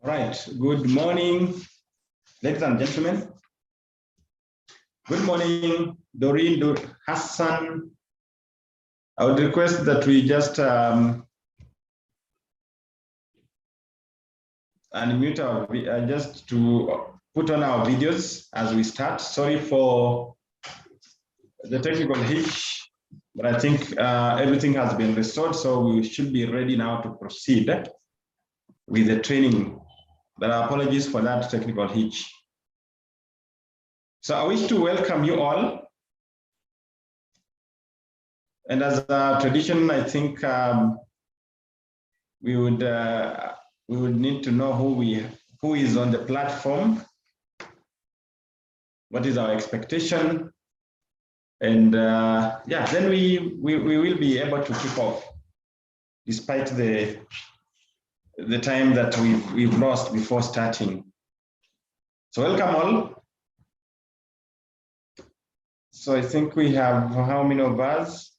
All right, good morning, ladies and gentlemen. Good morning, Doreen, Hassan. I would request that we just unmute our, just to put on our videos as we start. Sorry for the technical hitch, but I think everything has been restored, so we should be ready now to proceed with the training. But apologies for that technical hitch. So I wish to welcome you all. And as a tradition, I think we would need to know who is on the platform, what is our expectation, and yeah, then we will be able to kick off, despite the time that we've lost before starting. So welcome all. So I think we have how many of us?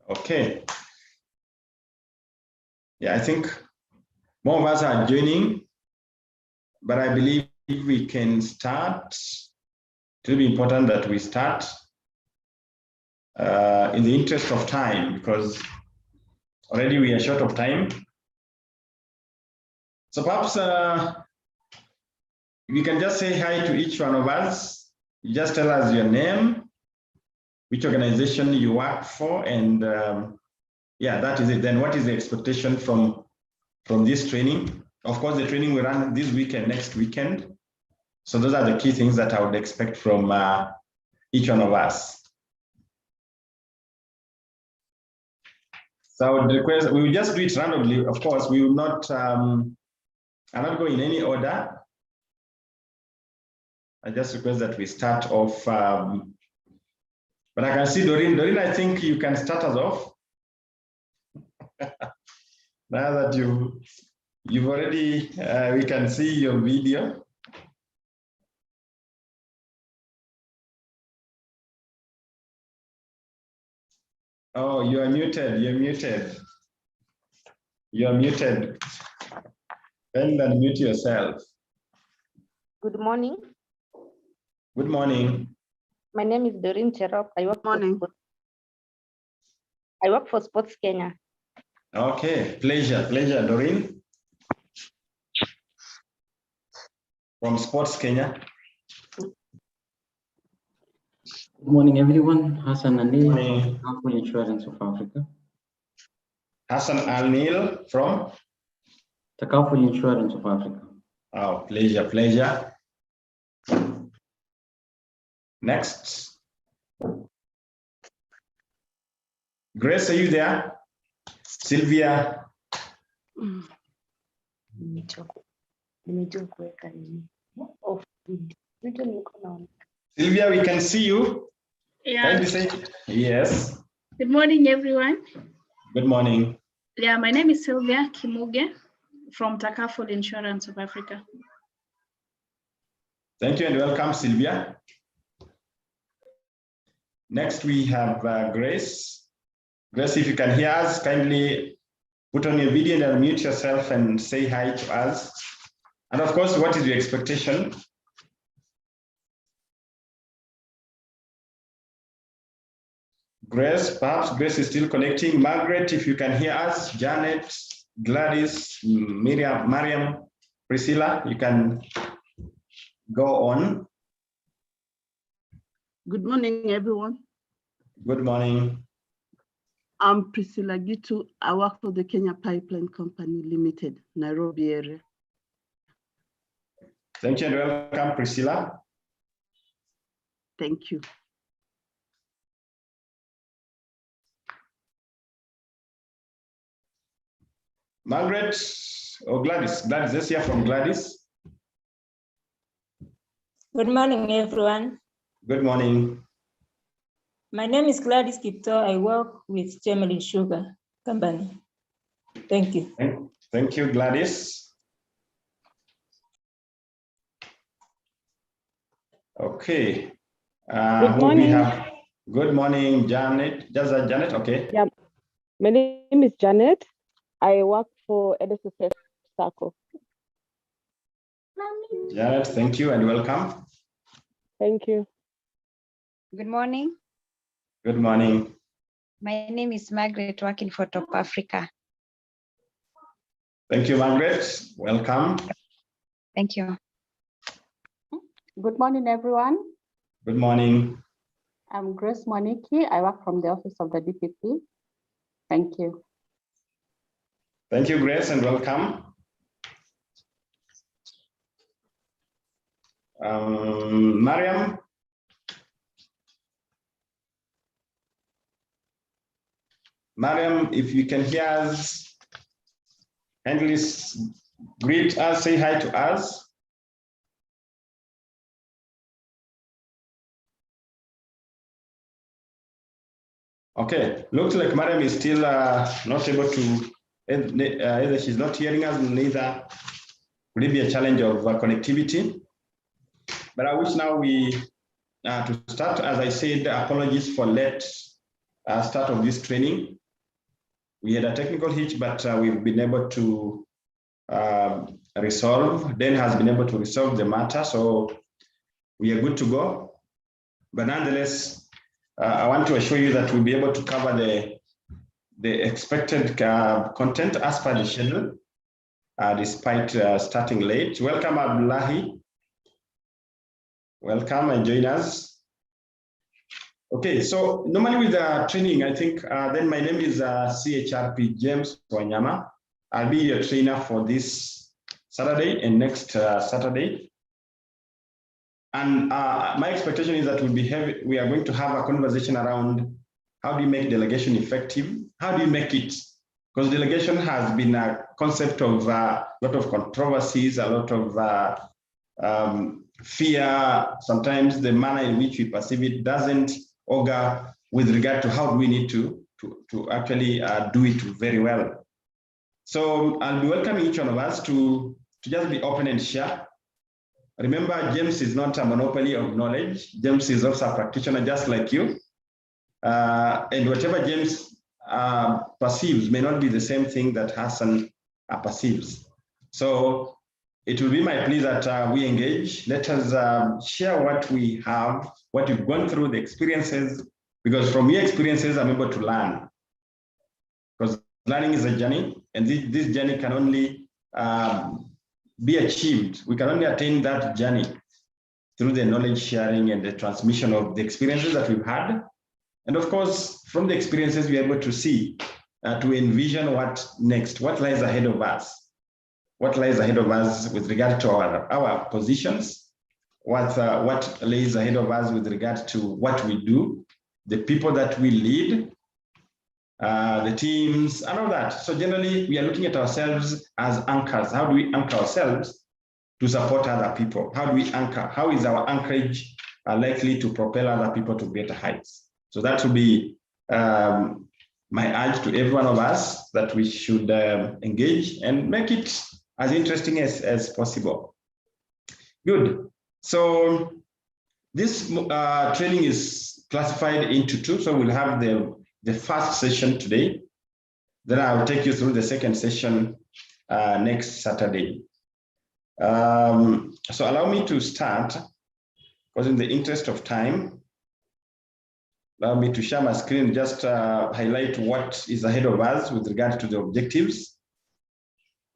Okay. Yeah, I think more of us are joining, but I believe we can start. It will be important that we start in the interest of time, because already we are short of time. So perhaps we can just say hi to each one of us. You just tell us your name, which organization you work for, and yeah, that is it. Then what is the expectation from this training? Of course, the training will run this weekend, next weekend. So those are the key things that I would expect from each one of us. So I would request, we will just do it randomly. Of course, we will not, I'm not going in any order. I just request that we start off, but I can see Doreen. Doreen, I think you can start us off. Now that you've already, we can see your video. Oh, you are muted. You're muted. You're muted. Then unmute yourself. Good morning. Good morning. My name is Doreen Cherop. I work for Sports Kenya. Okay, pleasure, Doreen. From Sports Kenya. Good morning, everyone. Hassan Anil from Tacit Insurance of Africa. Hassan Al-Nil from Tacit Insurance of Africa. Oh, pleasure. Next. Grace, are you there? Sylvia. Sylvia, we can see you. Yeah. Kindly say yes. Good morning, everyone. Good morning. Yeah, my name is Sylvia Kimuge from Tacit Insurance of Africa. Thank you and welcome, Sylvia. Next, we have Grace. Grace, if you can hear us, kindly put on your video and unmute yourself and say hi to us. And of course, what is your expectation? Grace, perhaps Grace is still connecting. Margaret, if you can hear us. Janet, Gladys, Mariam, Priscilla, you can go on. Good morning, everyone. Good morning. I'm Priscilla Gitu. I work for the Kenya Pipeline Company Limited, Nairobi area. Thank you and welcome, Priscilla. Thank you. Margaret or Gladys? Gladys, let's hear from Gladys. Good morning, everyone. Good morning. My name is Gladys Kipto. I work with Gemelli Sugar Company. Thank you. Thank you, Gladys. Okay. Good morning. Good morning, Janet. Just Janet, okay. Yeah, my name is Janet. I work for EdSSF Circle. Janet, thank you and welcome. Thank you. Good morning. Good morning. My name is Margaret, working for Top Africa. Thank you, Margaret. Welcome. Thank you. Good morning, everyone. Good morning. I'm Grace Moniki. I work from the Office of the DPP. Thank you. Thank you, Grace, and welcome. Mariam. Mariam, if you can hear us, kindly greet us, say hi to us. Okay, looks like Mariam is still not able to, either she's not hearing us, neither will it be a challenge of connectivity. But I wish now to start, as I said, apologies for late start of this training. We had a technical hitch, but we've been able to resolve. Dan has been able to resolve the matter, so we are good to go. But nonetheless, I want to assure you that we'll be able to cover the expected content as per the schedule, despite starting late. Welcome, Abdullahi. Welcome and join us. Okay, so normally with the training, I think then my name is CHRP James Wanyama. I'll be your trainer for this Saturday and next Saturday. And my expectation is that we are going to have a conversation around how do you make delegation effective? How do you make it? Because delegation has been a concept of a lot of controversies, a lot of fear. Sometimes the manner in which we perceive it doesn't augur with regard to how do we need to actually do it very well. So I'll be welcoming each one of us to just be open and share. Remember, James is not a monopoly of knowledge. James is also a practitioner just like you. And whatever James perceives may not be the same thing that Hassan perceives. So it will be my plea that we engage. Let us share what we have, what you've gone through, the experiences, because from your experiences, I'm able to learn. Because learning is a journey, and this journey can only be achieved. We can only attain that journey through the knowledge sharing and the transmission of the experiences that we've had. And of course, from the experiences, we're able to see, to envision what next, what lies ahead of us. What lies ahead of us with regard to our positions, what lays ahead of us with regard to what we do, the people that we lead, the teams, and all that. So generally, we are looking at ourselves as anchors. How do we anchor ourselves to support other people? How do we anchor? How is our anchorage likely to propel other people to greater heights? So that will be my urge to every one of us, that we should engage and make it as interesting as possible. Good. So this training is classified into two. So we'll have the first session today. Then I'll take you through the second session next Saturday. So allow me to start, because in the interest of time, allow me to share my screen, just highlight what is ahead of us with regard to the objectives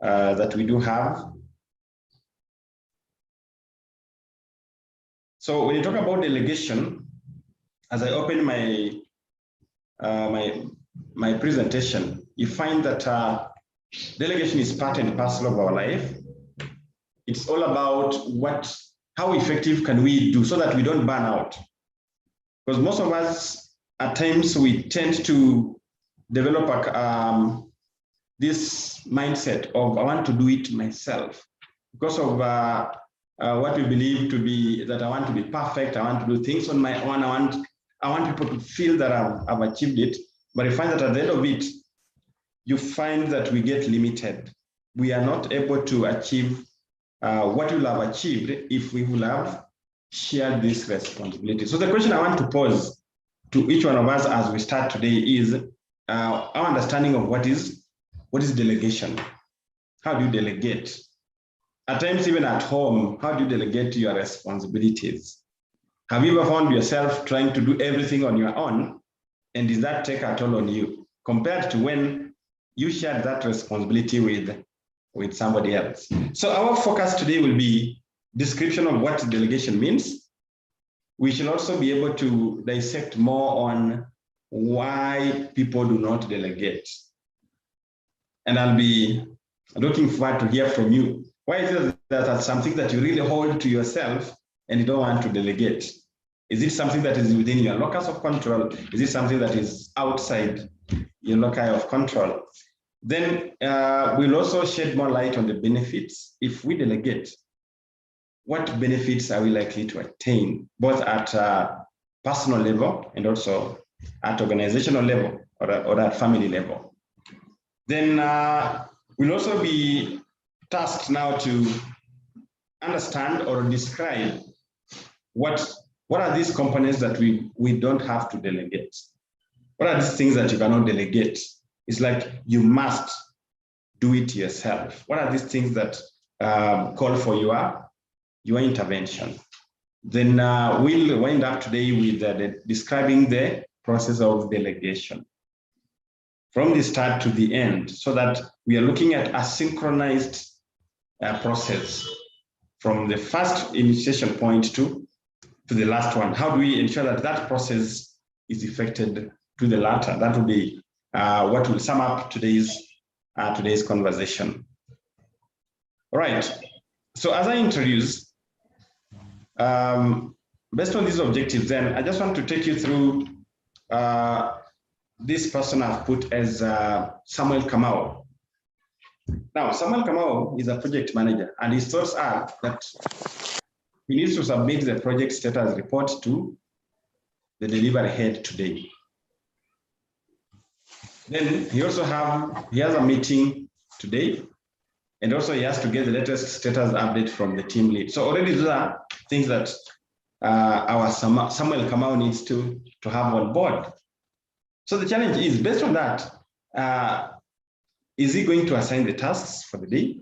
that we do have. So when you talk about delegation, as I open my my presentation, you find that delegation is part and parcel of our life. It's all about how effective can we do so that we don't burn out. Because most of us, at times, we tend to develop this mindset of I want to do it myself because of what we believe to be that I want to be perfect. I want to do things on my own. I want people to feel that I've achieved it. But you find that at the end of it, you find that we get limited. We are not able to achieve what we'll have achieved if we will have shared this responsibility. So the question I want to pose to each one of us as we start today is our understanding of what is what is delegation? How do you delegate? At times, even at home, how do you delegate your responsibilities? Have you ever found yourself trying to do everything on your own? And does that take a toll on you compared to when you shared that responsibility with somebody else? So our focus today will be description of what delegation means. We should also be able to dissect more on why people do not delegate. And I'll be looking forward to hear from you. Why is it that that's something that you really hold to yourself and you don't want to delegate? Is it something that is within your locus of control? Is it something that is outside your locus of control? Then we'll also shed more light on the benefits. If we delegate, what benefits are we likely to attain, both at personal level and also at organizational level or at family level? Then we'll also be tasked now to understand or describe what are these components that we don't have to delegate? What are these things that you cannot delegate? It's like you must do it yourself. What are these things that call for your intervention? Then we'll wind up today with describing the process of delegation from the start to the end, so that we are looking at a synchronized process from the first initiation point to the last one. How do we ensure that that process is effected to the latter? That will be what will sum up today's conversation. All right. So as I introduce, based on these objectives, then I just want to take you through this person I've put as Samuel Kamau. Now, Samuel Kamau is a project manager, and his thoughts are that he needs to submit the project status report to the delivery head today. Then he also has a meeting today, and also he has to get the latest status update from the team lead. So already those are things that our Samuel Kamau needs to have on board. So the challenge is, based on that, is he going to assign the tasks for the day?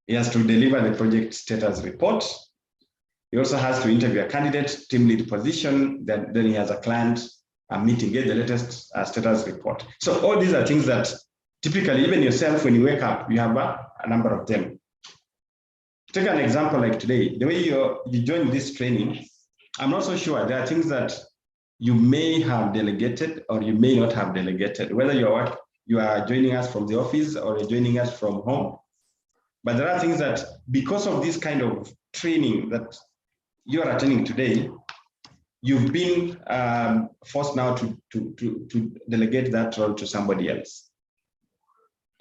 He has to deliver the project status report. He also has to interview a candidate, team lead position. Then he has a client meeting, get the latest status report. So all these are things that typically, even yourself, when you wake up, you have a number of them. Take an example like today, the way you join this training, I'm not so sure. There are things that you may have delegated or you may not have delegated, whether you are joining us from the office or you're joining us from home. But there are things that, because of this kind of training that you are attending today, you've been forced now to delegate that role to somebody else.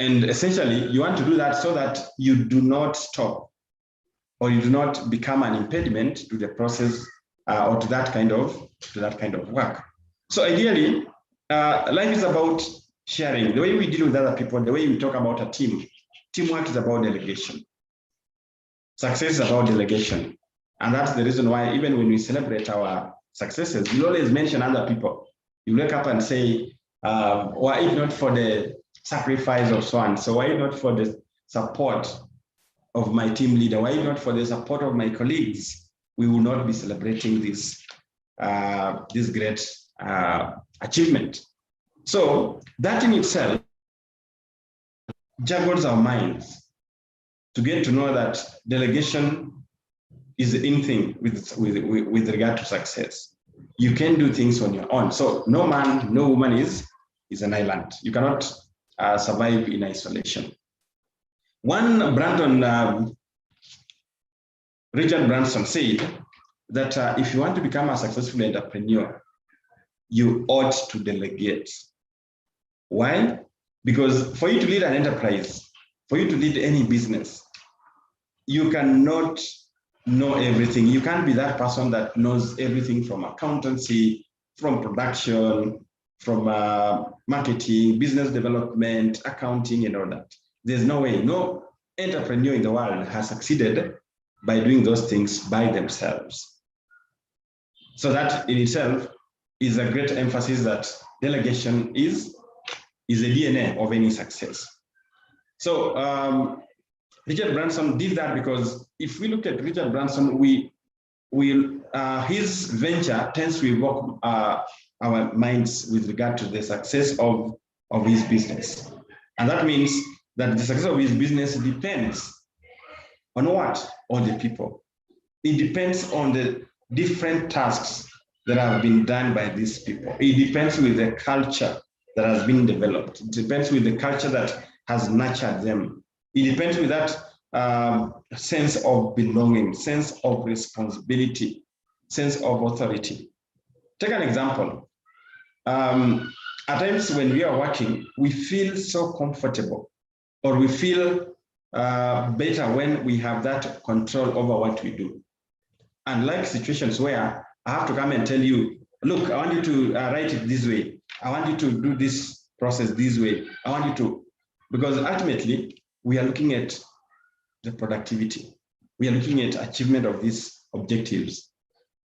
And essentially, you want to do that so that you do not stop or you do not become an impediment to the process or to that kind of work. So ideally, life is about sharing. The way we deal with other people, the way we talk about a team, teamwork is about delegation. Success is about delegation. And that's the reason why even when we celebrate our successes, we always mention other people. You wake up and say, why if not for the sacrifice of so and so, why not for the support of my team leader, why not for the support of my colleagues, we will not be celebrating this great achievement. So that in itself juggles our minds to get to know that delegation is the in thing with regard to success. You can do things on your own. So no man, no woman is an island. You cannot survive in isolation. Richard Branson said that if you want to become a successful entrepreneur, you ought to delegate. Why? Because for you to lead an enterprise, for you to lead any business, you cannot know everything. You can't be that person that knows everything from accountancy, from production, from marketing, business development, accounting, and all that. There's no way. No entrepreneur in the world has succeeded by doing those things by themselves. So that in itself is a great emphasis that delegation is the DNA of any success. So Richard Branson did that because if we look at Richard Branson, his venture tends to evoke our minds with regard to the success of his business. And that means that the success of his business depends on what? On the people. It depends on the different tasks that have been done by these people. It depends with the culture that has been developed. It depends with the culture that has nurtured them. It depends with that sense of belonging, sense of responsibility, sense of authority. Take an example. At times when we are working, we feel so comfortable, or we feel better when we have that control over what we do. Unlike situations where I have to come and tell you, look, I want you to write it this way. I want you to do this process this way. I want you to, because ultimately we are looking at the productivity. We are looking at achievement of these objectives.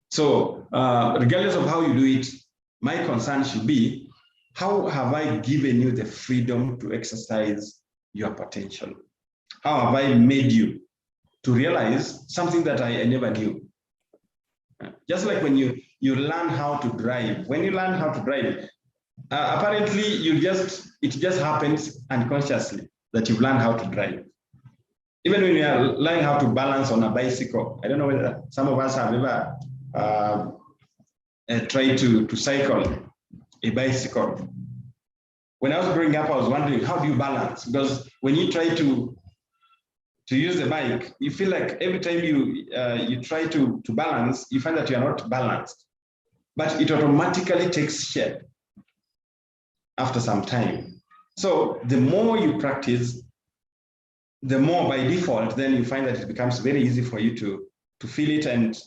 So regardless of how you do it, my concern should be, how have I given you the freedom to exercise your potential? How have I made you to realize something that I never knew? Just like when you learn how to drive. When you learn how to drive, apparently it just happens unconsciously that you've learned how to drive. Even when you are learning how to balance on a bicycle, I don't know whether some of us have ever tried to cycle a bicycle. When I was growing up, I was wondering, how do you balance? Because when you try to use the bike, you feel like every time you try to balance, you find that you are not balanced. But it automatically takes shape after some time. So the more you practice, the more by default, then you find that it becomes very easy for you to feel it and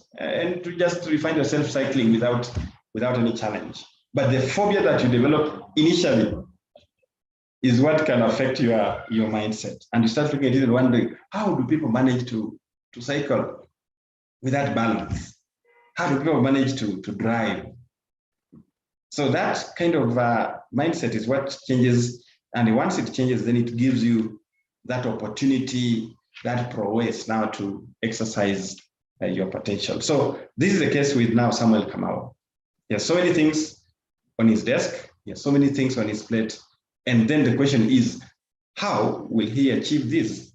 to just find yourself cycling without any challenge. But the phobia that you develop initially is what can affect your mindset. And you start looking at it and wondering, how do people manage to cycle without balance? How do people manage to drive? So that kind of mindset is what changes. And once it changes, then it gives you that opportunity, that prowess now to exercise your potential. So this is the case with now Samuel Kamau. He has so many things on his desk. He has so many things on his plate. And then the question is, how will he achieve this?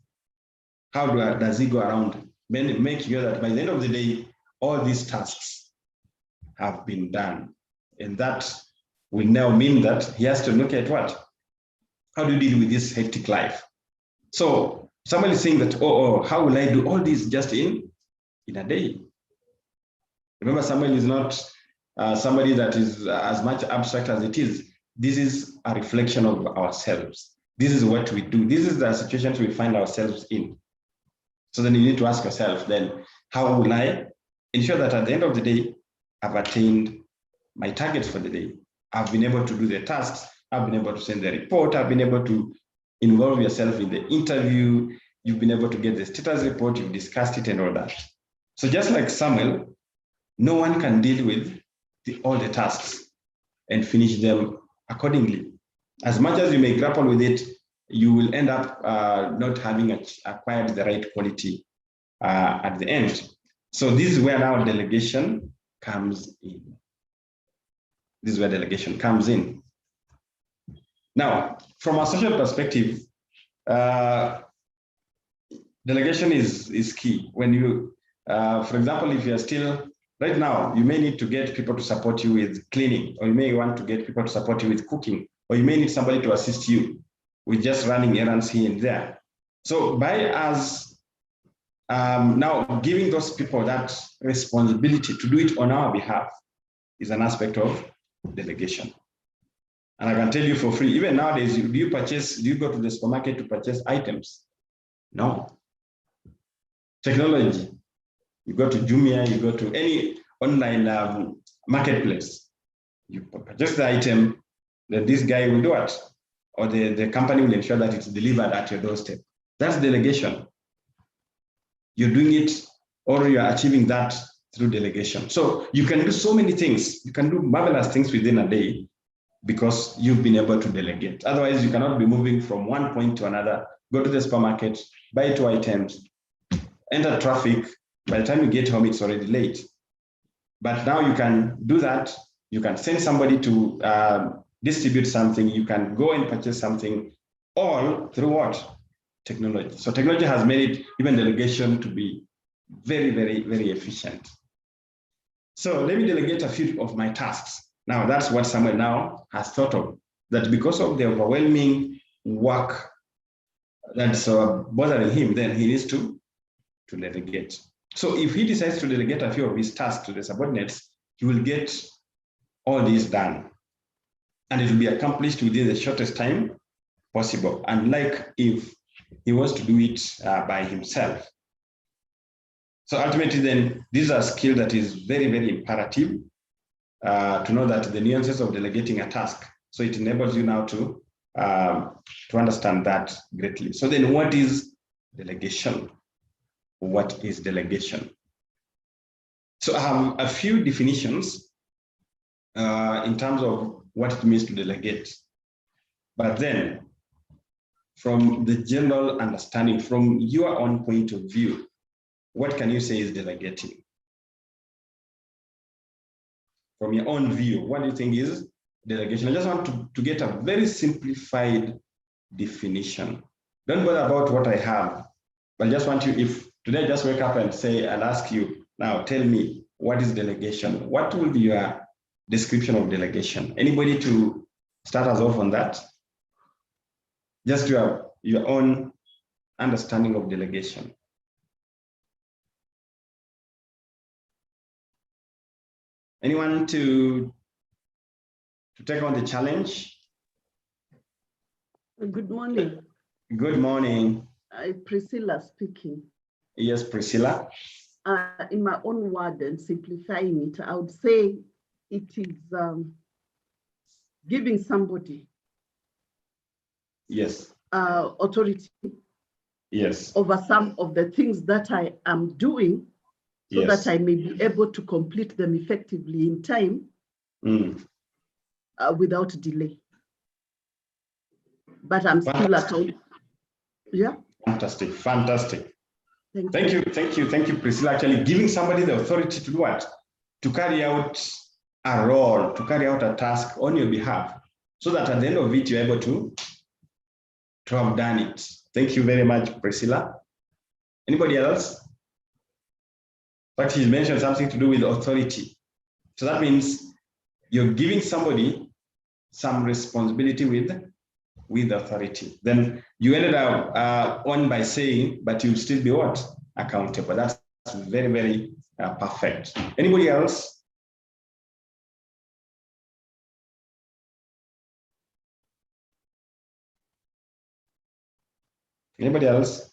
How does he go around make sure that by the end of the day, all these tasks have been done? And that will now mean that he has to look at what? How do you deal with this hectic life? So somebody is saying that, how will I do all this just in a day? Remember, Samuel is not somebody that is as much abstract as it is. This is a reflection of ourselves. This is what we do. This is the situations we find ourselves in. So then you need to ask yourself then, how will I ensure that at the end of the day, I've attained my targets for the day? I've been able to do the tasks. I've been able to send the report. I've been able to involve yourself in the interview. You've been able to get the status report. You've discussed it and all that. So just like Samuel, no one can deal with all the tasks and finish them accordingly. As much as you may grapple with it, you will end up not having acquired the right quality at the end. So this is where now delegation comes in. This is where delegation comes in. Now, from a social perspective, delegation is key. When you, for example, if you're still, right now, you may need to get people to support you with cleaning, or you may want to get people to support you with cooking, or you may need somebody to assist you with just running errands here and there. So by us now giving those people that responsibility to do it on our behalf is an aspect of delegation. And I can tell you for free, even nowadays, do you go to the supermarket to purchase items? No. Technology. You go to Jumia, you go to any online marketplace. You purchase the item, then this guy will do it. Or the company will ensure that it's delivered at your doorstep. That's delegation. You're doing it, or you're achieving that through delegation. So you can do so many things. You can do marvelous things within a day because you've been able to delegate. Otherwise, you cannot be moving from one point to another, go to the supermarket, buy 2 items, enter traffic. By the time you get home, it's already late. But now you can do that. You can send somebody to distribute something. You can go and purchase something, all through what? Technology. So technology has made it, even delegation, to be very, very, very efficient. So let me delegate a few of my tasks. Now that's what Samuel now has thought of, that because of the overwhelming work that's bothering him, then he needs to delegate. So if he decides to delegate a few of his tasks to the subordinates, he will get all these done. And it will be accomplished within the shortest time possible, unlike if he wants to do it by himself. So ultimately then, these are skills that is very, very imperative to know that the nuances of delegating a task. So it enables you now to understand that greatly. So then what is delegation? What is delegation? So I have a few definitions in terms of what it means to delegate. But then, from the general understanding, from your own point of view, what can you say is delegating? From your own view, what do you think is delegation? I just want to get a very simplified definition. Don't bother about what I have, but I just want you, if today I just wake up and say, I'll ask you, now tell me, what is delegation? What will be your description of delegation? Anybody to start us off on that? Just your own understanding of delegation. Anyone to take on the challenge? Good morning. Good morning. Priscilla speaking. Yes, Priscilla. In my own word and simplifying it, I would say it is giving somebody yes authority yes over some of the things that I am doing, so yes. that I may be able to complete them effectively in time without delay. But I'm still accountable. Yeah. Fantastic, fantastic. Thank you, Priscilla. Actually giving somebody the authority to do what? To carry out a role, to carry out a task on your behalf, so that at the end of it, you're able to have done it. Thank you very much, Priscilla. Anybody else? But he mentioned something to do with authority. So that means you're giving somebody some responsibility with authority. Then you ended up on by saying, but you'll still be what? Accountable. That's very, very perfect. Anybody else? Anybody else?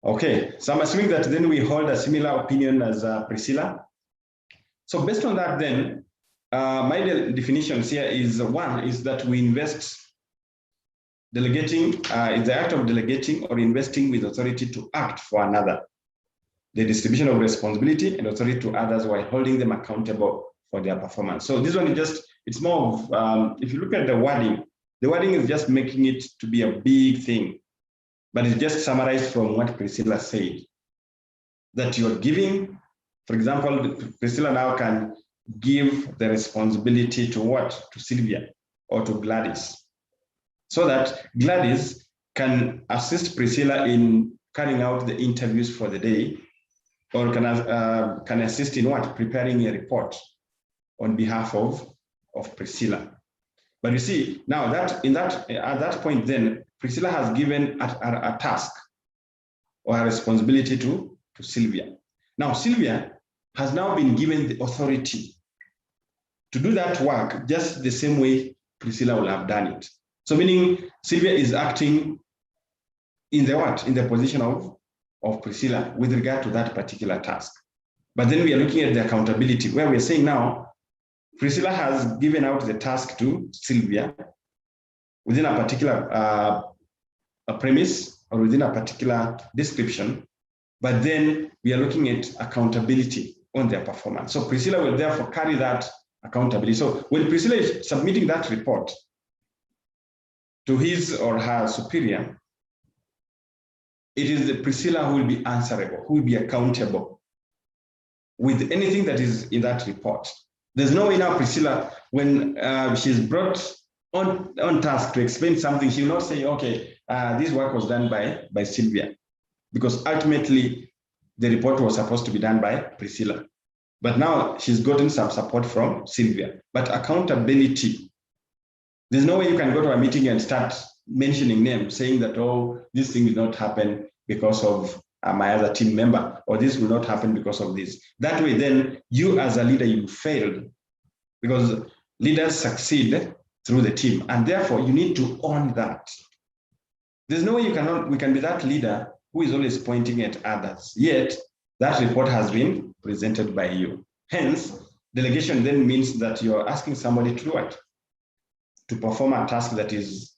Okay, so I'm assuming that then we hold a similar opinion as Priscilla. So based on that then, my definitions here is one is that we invest. Delegating is the act of delegating or investing with authority to act for another. The distribution of responsibility and authority to others while holding them accountable for their performance. So this one is just, it's more of, if you look at the wording is just making it to be a big thing, but it's just summarized from what Priscilla said. That you're giving, for example, Priscilla now can give the responsibility to what? To Sylvia or to Gladys. So that Gladys can assist Priscilla in carrying out the interviews for the day, or can assist in what? Preparing a report on behalf of Priscilla. But you see, now that at that point then, Priscilla has given a task or a responsibility to Sylvia. Now Sylvia has now been given the authority to do that work just the same way Priscilla will have done it. So meaning Sylvia is acting in the what? In the position of Priscilla with regard to that particular task. But then we are looking at the accountability, where we're saying now, Priscilla has given out the task to Sylvia within a particular a premise or within a particular description, but then we are looking at accountability on their performance. So Priscilla will therefore carry that accountability. So when Priscilla is submitting that report to his or her superior, it is the Priscilla who will be answerable, who will be accountable with anything that is in that report. There's no way now Priscilla, when she's brought on task to explain something, she will not say, okay, this work was done by Sylvia, because ultimately the report was supposed to be done by Priscilla. But now she's gotten some support from Sylvia. But accountability, there's no way you can go to a meeting and start mentioning names, saying that, oh, this thing will not happen because of my other team member, or this will not happen because of this. That way, then you as a leader, you failed, because leaders succeed through the team, and therefore you need to own that. There's no way we can be that leader who is always pointing at others, yet that report has been presented by you. Hence, delegation then means that you're asking somebody to do what? To perform a task that is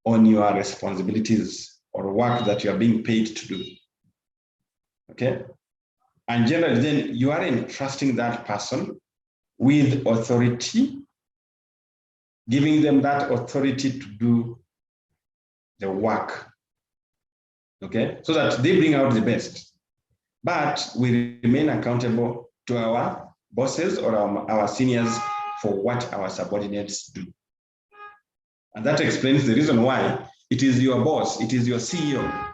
on your responsibilities or work that you are being paid to do. Okay? And generally, then you are entrusting that person with authority, giving them that authority to do the work. Okay? So that they bring out the best. But we remain accountable to our bosses or our seniors for what our subordinates do. And that explains the reason why it is your boss, it is your CEO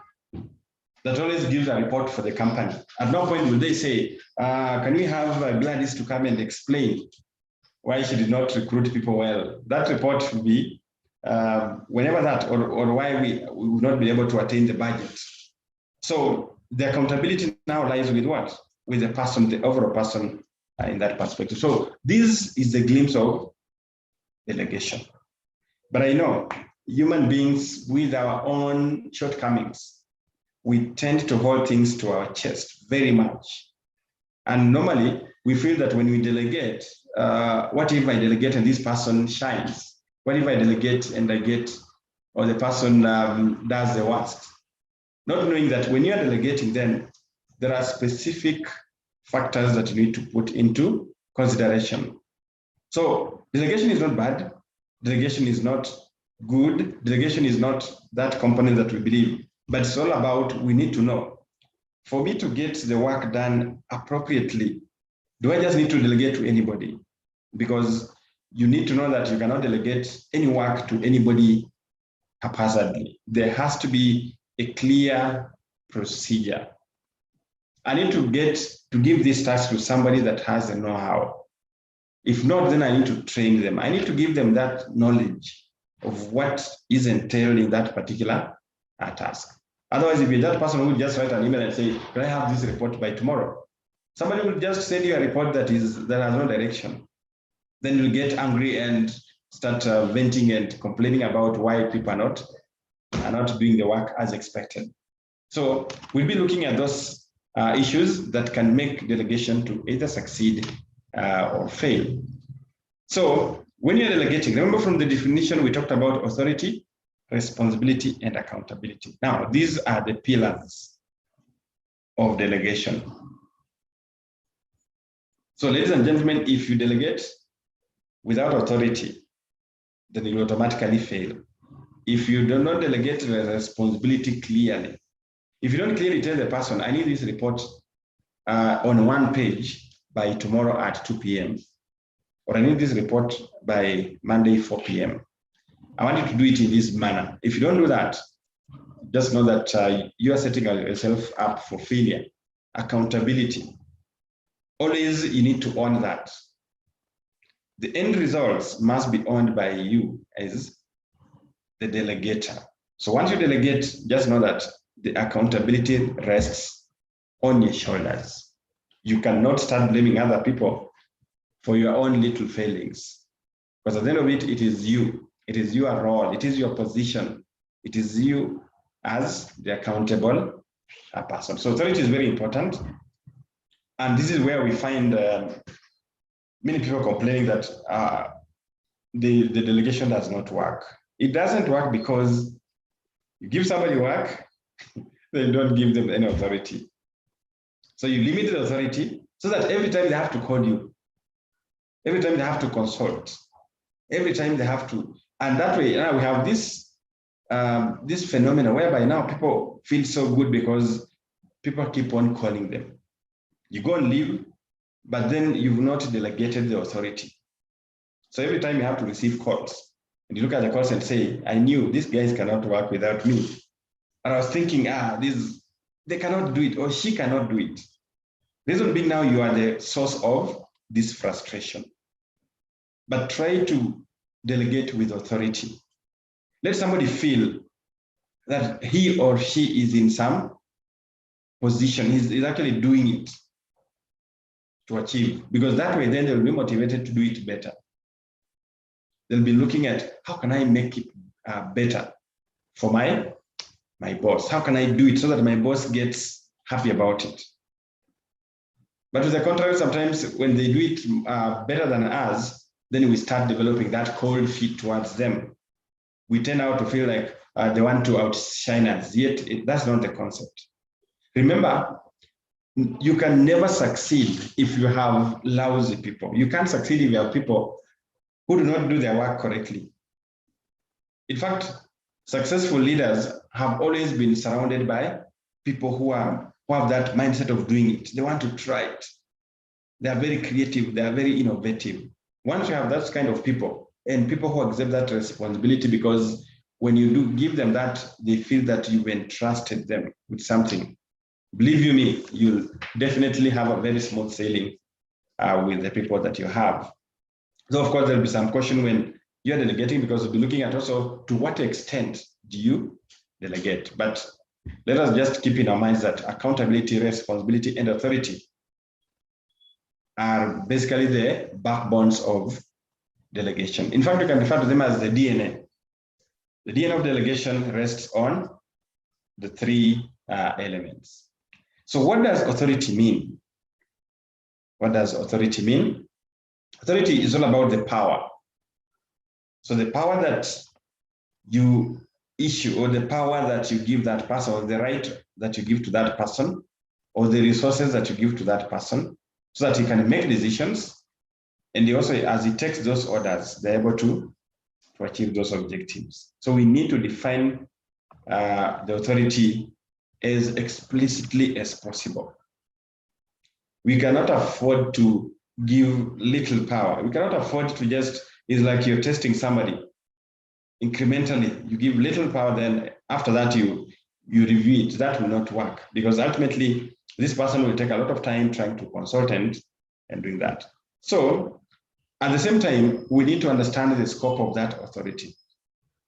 that always gives a report for the company. At no point will they say, can we have Gladys to come and explain why she did not recruit people well? That report will be whenever that, or why we will not be able to attain the budget. So the accountability now lies with what? With the person, the overall person in that perspective. So this is the glimpse of delegation. But I know human beings with our own shortcomings, we tend to hold things to our chest very much. And normally we feel that when we delegate, what if I delegate and this person shines? What if I delegate and I get, or the person does the worst? Not knowing that when you are delegating, then there are specific factors that you need to put into consideration. So delegation is not bad. Delegation is not good. Delegation is not that component that we believe, but it's all about, we need to know, for me to get the work done appropriately, do I just need to delegate to anybody? Because you need to know that you cannot delegate any work to anybody haphazardly. There has to be a clear procedure. I need to give this task to somebody that has the know-how. If not, then I need to train them. I need to give them that knowledge of what is entailed in that particular task. Otherwise, if you're that person who will just write an email and say, can I have this report by tomorrow? Somebody will just send you a report that has no direction. Then you'll get angry and start venting and complaining about why people are not doing the work as expected. So we'll be looking at those issues that can make delegation to either succeed or fail. So when you're delegating, remember from the definition, we talked about authority, responsibility, and accountability. Now, these are the pillars of delegation. So ladies and gentlemen, if you delegate without authority, then you automatically fail. If you do not delegate the responsibility clearly, if you don't clearly tell the person, I need this report on one page by tomorrow at 2 p.m. or I need this report by Monday 4 p.m. I want you to do it in this manner. If you don't do that, just know that you are setting yourself up for failure. Accountability. Always you need to own that. The end results must be owned by you as the delegator. So once you delegate, just know that the accountability rests on your shoulders. You cannot start blaming other people for your own little failings. Because at the end of it, it is you. It is your role. It is your position. It is you as the accountable person. So authority is very important. And this is where we find many people complaining that the delegation does not work. It doesn't work because you give somebody work, then don't give them any authority. So you limit the authority so that every time they have to call you, Every time they have to consult. Every time they have to. And that way, now we have this, this phenomenon whereby now people feel so good because people keep on calling them. You go and leave, but then you've not delegated the authority. So every time you have to receive calls, and you look at the calls and say, I knew these guys cannot work without me. And I was thinking, they cannot do it, or she cannot do it. Reason being, now you are the source of this frustration. But try to delegate with authority. Let somebody feel that he or she is in some position, he's actually doing it to achieve, because that way then they'll be motivated to do it better. They'll be looking at, how can I make it better for my boss? How can I do it so that my boss gets happy about it? But to the contrary, sometimes when they do it better than us, then we start developing that cold feet towards them. We tend out to feel like they want to outshine us, yet that's not the concept. Remember, you can never succeed if you have lousy people. You can't succeed if you have people who do not do their work correctly. In fact, successful leaders have always been surrounded by people who have that mindset of doing it. They want to try it. They are very creative. They are very innovative. Once you have that kind of people, and people who accept that responsibility, because when you do give them that, they feel that you've entrusted them with something. Believe you me, you'll definitely have a very smooth sailing with the people that you have. So of course, there'll be some question when you're delegating, because we'll be looking at also to what extent do you delegate. But let us just keep in our minds that accountability, responsibility, and authority are basically the backbones of delegation. In fact, you can refer to them as the DNA. The DNA of delegation rests on the three elements. So what does authority mean? What does authority mean? Authority is all about the power. So the power that you issue, or the power that you give that person, or the right that you give to that person, or the resources that you give to that person, so that he can make decisions. And he also, as he takes those orders, they're able to achieve those objectives. So we need to define the authority as explicitly as possible. We cannot afford to give little power. We cannot afford to just, it's like you're testing somebody. Incrementally, you give little power, then after that you review it. That will not work, because ultimately this person will take a lot of time trying to consult and doing that. So at the same time, we need to understand the scope of that authority,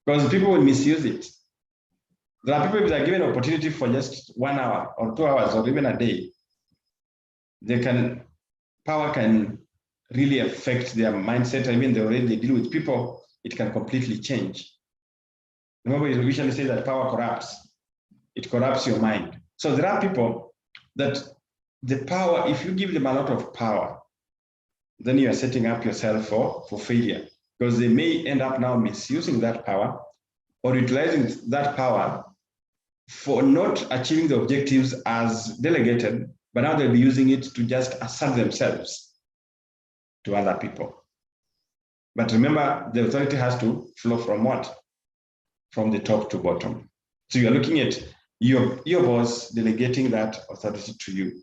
because people will misuse it. There are people, if they're given an opportunity for just 1 hour or 2 hours or even a day, power can really affect their mindset. I mean, the way they deal with people, it can completely change. Remember, we usually say that power corrupts. It corrupts your mind. So there are people that the power, if you give them a lot of power, then you are setting up yourself for failure, because they may end up now misusing that power or utilizing that power for not achieving the objectives as delegated, but now they'll be using it to just assert themselves to other people. But remember, the authority has to flow from what? From the top to bottom. So you're looking at your boss delegating that authority to you.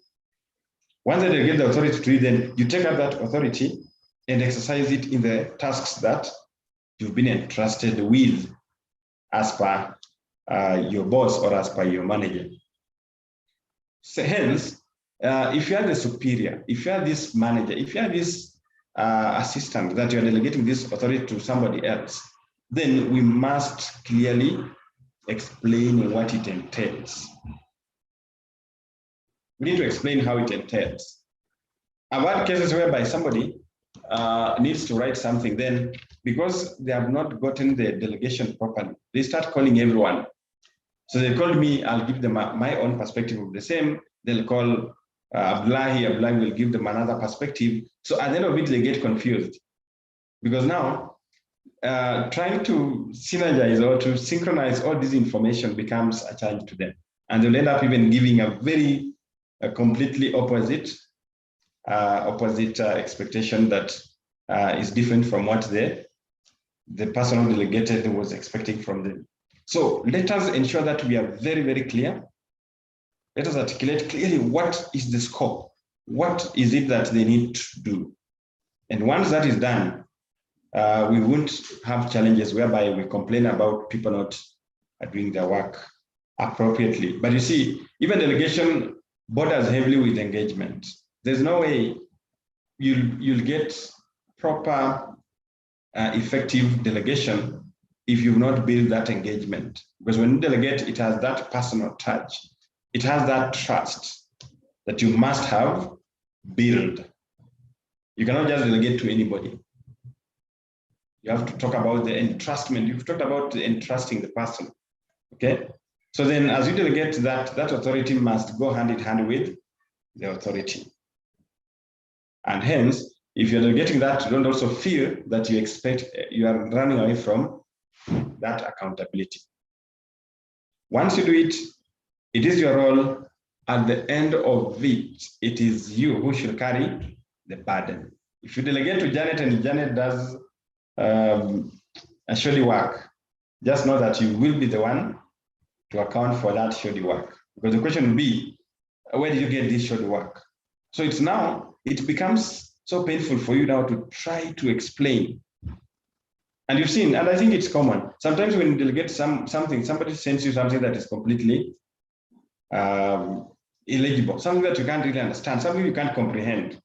Once they delegate the authority to you, then you take up that authority and exercise it in the tasks that you've been entrusted with as per your boss or as per your manager. So hence, if you are the superior, if you are this manager, if you are this assistant that you are delegating this authority to somebody else, then we must clearly explain what it entails. We need to explain how it entails. I've had cases whereby somebody needs to write something, then because they have not gotten the delegation properly, they start calling everyone. So they called me, I'll give them my own perspective of the same. They'll call Abdullahi will give them another perspective. So at the end of it, they get confused. Because now, trying to synergize or to synchronize all this information becomes a challenge to them. And they'll end up even giving a completely opposite expectation that is different from what the person who delegated was expecting from them. So let us ensure that we are very, very clear. Let us articulate clearly what is the scope, what is it that they need to do. And once that is done, we won't have challenges whereby we complain about people not doing their work appropriately. But you see, even delegation borders heavily with engagement. There's no way you'll get proper effective delegation if you've not built that engagement. Because when you delegate, it has that personal touch. It has that trust that you must have built. You cannot just delegate to anybody. You have to talk about the entrustment. You've talked about entrusting the person, okay? So then as you delegate, that authority must go hand in hand with the authority. And hence, if you're delegating that, don't also feel that you are running away from that accountability. Once you do it, it is your role. At the end of it, it is you who should carry the burden. If you delegate to Janet and Janet does a shoddy work, just know that you will be the one to account for that shoddy work. Because the question will be, where did you get this shoddy work? So it becomes so painful for you now to try to explain. And you've seen, and I think it's common, sometimes when you delegate something, somebody sends you something that is completely illegible, something that you can't really understand, something you can't comprehend.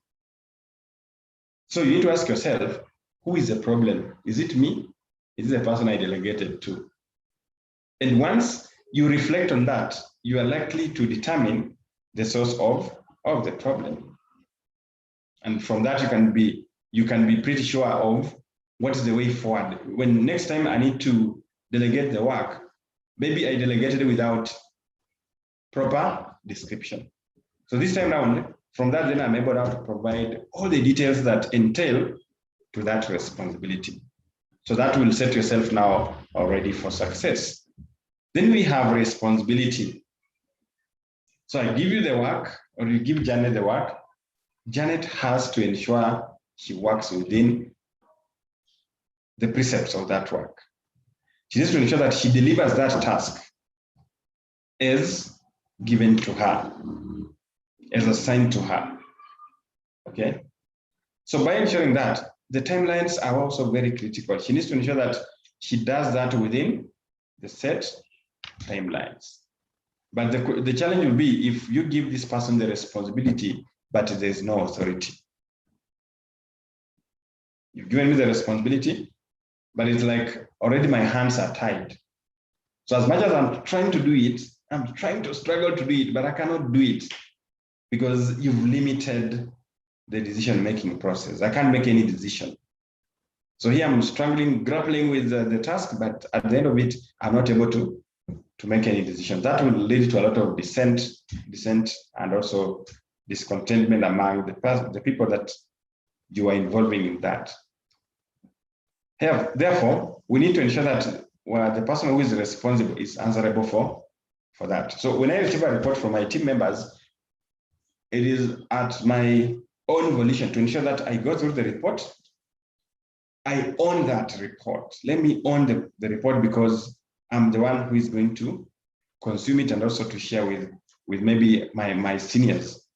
So you need to ask yourself, who is the problem? Is it me? Is it the person I delegated to? And once you reflect on that, you are likely to determine the source of the problem. And from that, you can be pretty sure of what is the way forward. When next time I need to delegate the work, maybe I delegated without proper description. So this time around, from that, then I'm able now to provide all the details that entail to that responsibility. So that will set yourself now already for success. Then we have responsibility. So I give you the work, or you give Janet the work. Janet has to ensure she works within the precepts of that work. She needs to ensure that she delivers that task as given to her, as assigned to her. Okay? So by ensuring that, the timelines are also very critical. She needs to ensure that she does that within the set timelines. But the challenge will be if you give this person the responsibility, but there's no authority. You've given me the responsibility, but it's like already my hands are tied. So as much as I'm trying to do it, I'm trying to struggle to do it, but I cannot do it because you've limited the decision-making process. I can't make any decision. So here I'm struggling, grappling with the task, but at the end of it, I'm not able to make any decision. That will lead to a lot of dissent, and also discontentment among the people that you are involving in that. Therefore, we need to ensure that the person who is responsible is answerable for that. So when I receive a report from my team members, it is at my own volition to ensure that I go through the report. I own that report. Let me own the report because I'm the one who is going to consume it and also to share with maybe my seniors.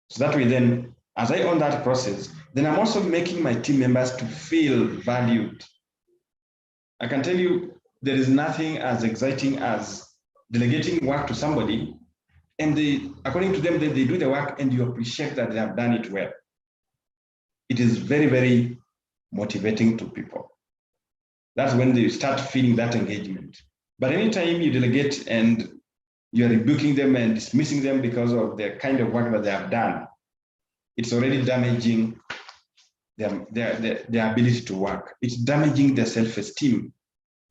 So that way then, as I own that process, then I'm also making my team members to feel valued. I can tell you, there is nothing as exciting as delegating work to somebody, and according to them, they do the work and you appreciate that they have done it well. It is very, very motivating to people. That's when they start feeling that engagement. But anytime you delegate and you're rebuking them and dismissing them because of the kind of work that they have done, it's already damaging their ability to work. It's damaging their self-esteem.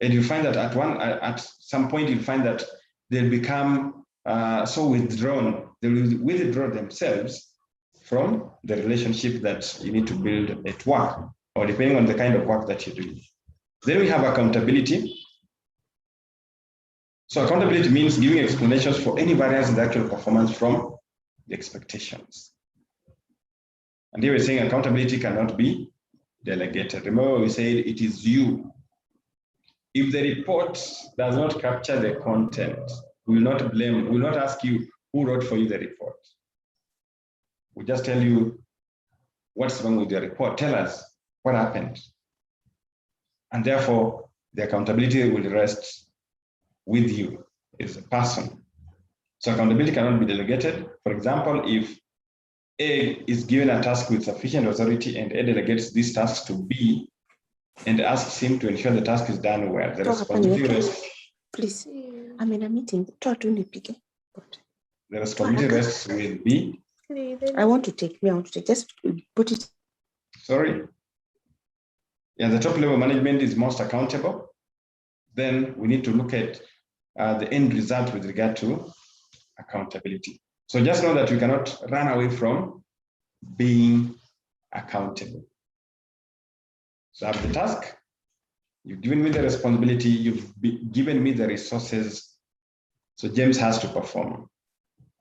And you find that at some point, you find that they'll become so withdrawn. They will withdraw themselves from the relationship that you need to build at work, or depending on the kind of work that you're doing. Then we have accountability. So accountability means giving explanations for any variance in the actual performance from the expectations. And here we're saying accountability cannot be delegated. Remember, we said it is you. If the report does not capture the content, we will not blame, we will not ask you who wrote for you the report. We'll just tell you what's wrong with your report. Tell us what happened. And therefore, the accountability will rest with you as a person. So accountability cannot be delegated. For example, if A is given a task with sufficient authority and A delegates this task to B and asks him to ensure the task is done well, the responsibility rests. Please, I'm in a meeting. The responsibility rests with B. I want to take. Just put it. Sorry. Yeah, the top level management is most accountable. Then we need to look at the end result with regard to accountability. So just know that you cannot run away from being accountable. So I have the task, you've given me the responsibility, you've given me the resources. So James has to perform.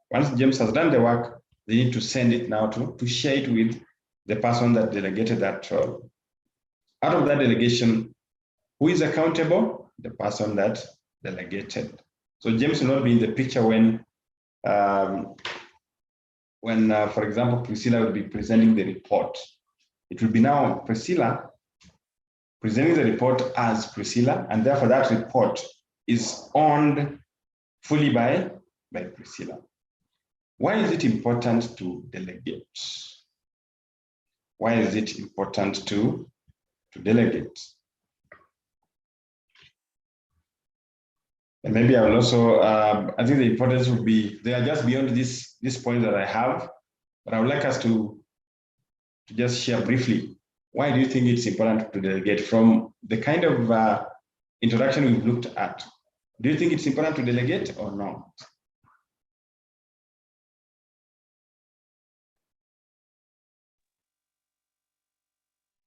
Once James has done the work, they need to send it now to share it with the person that delegated that role. Out of that delegation, who is accountable? The person that delegated. So James will not be in the picture when for example, Priscilla will be presenting the report. It will be now Priscilla presenting the report as Priscilla, and therefore that report is owned fully by Priscilla. Why is it important to delegate? Why is it important to delegate? And maybe I will also, I think the importance would be, they are just beyond this point that I have, but I would like us to just share briefly, why do you think it's important to delegate from the kind of introduction we've looked at? Do you think it's important to delegate or not?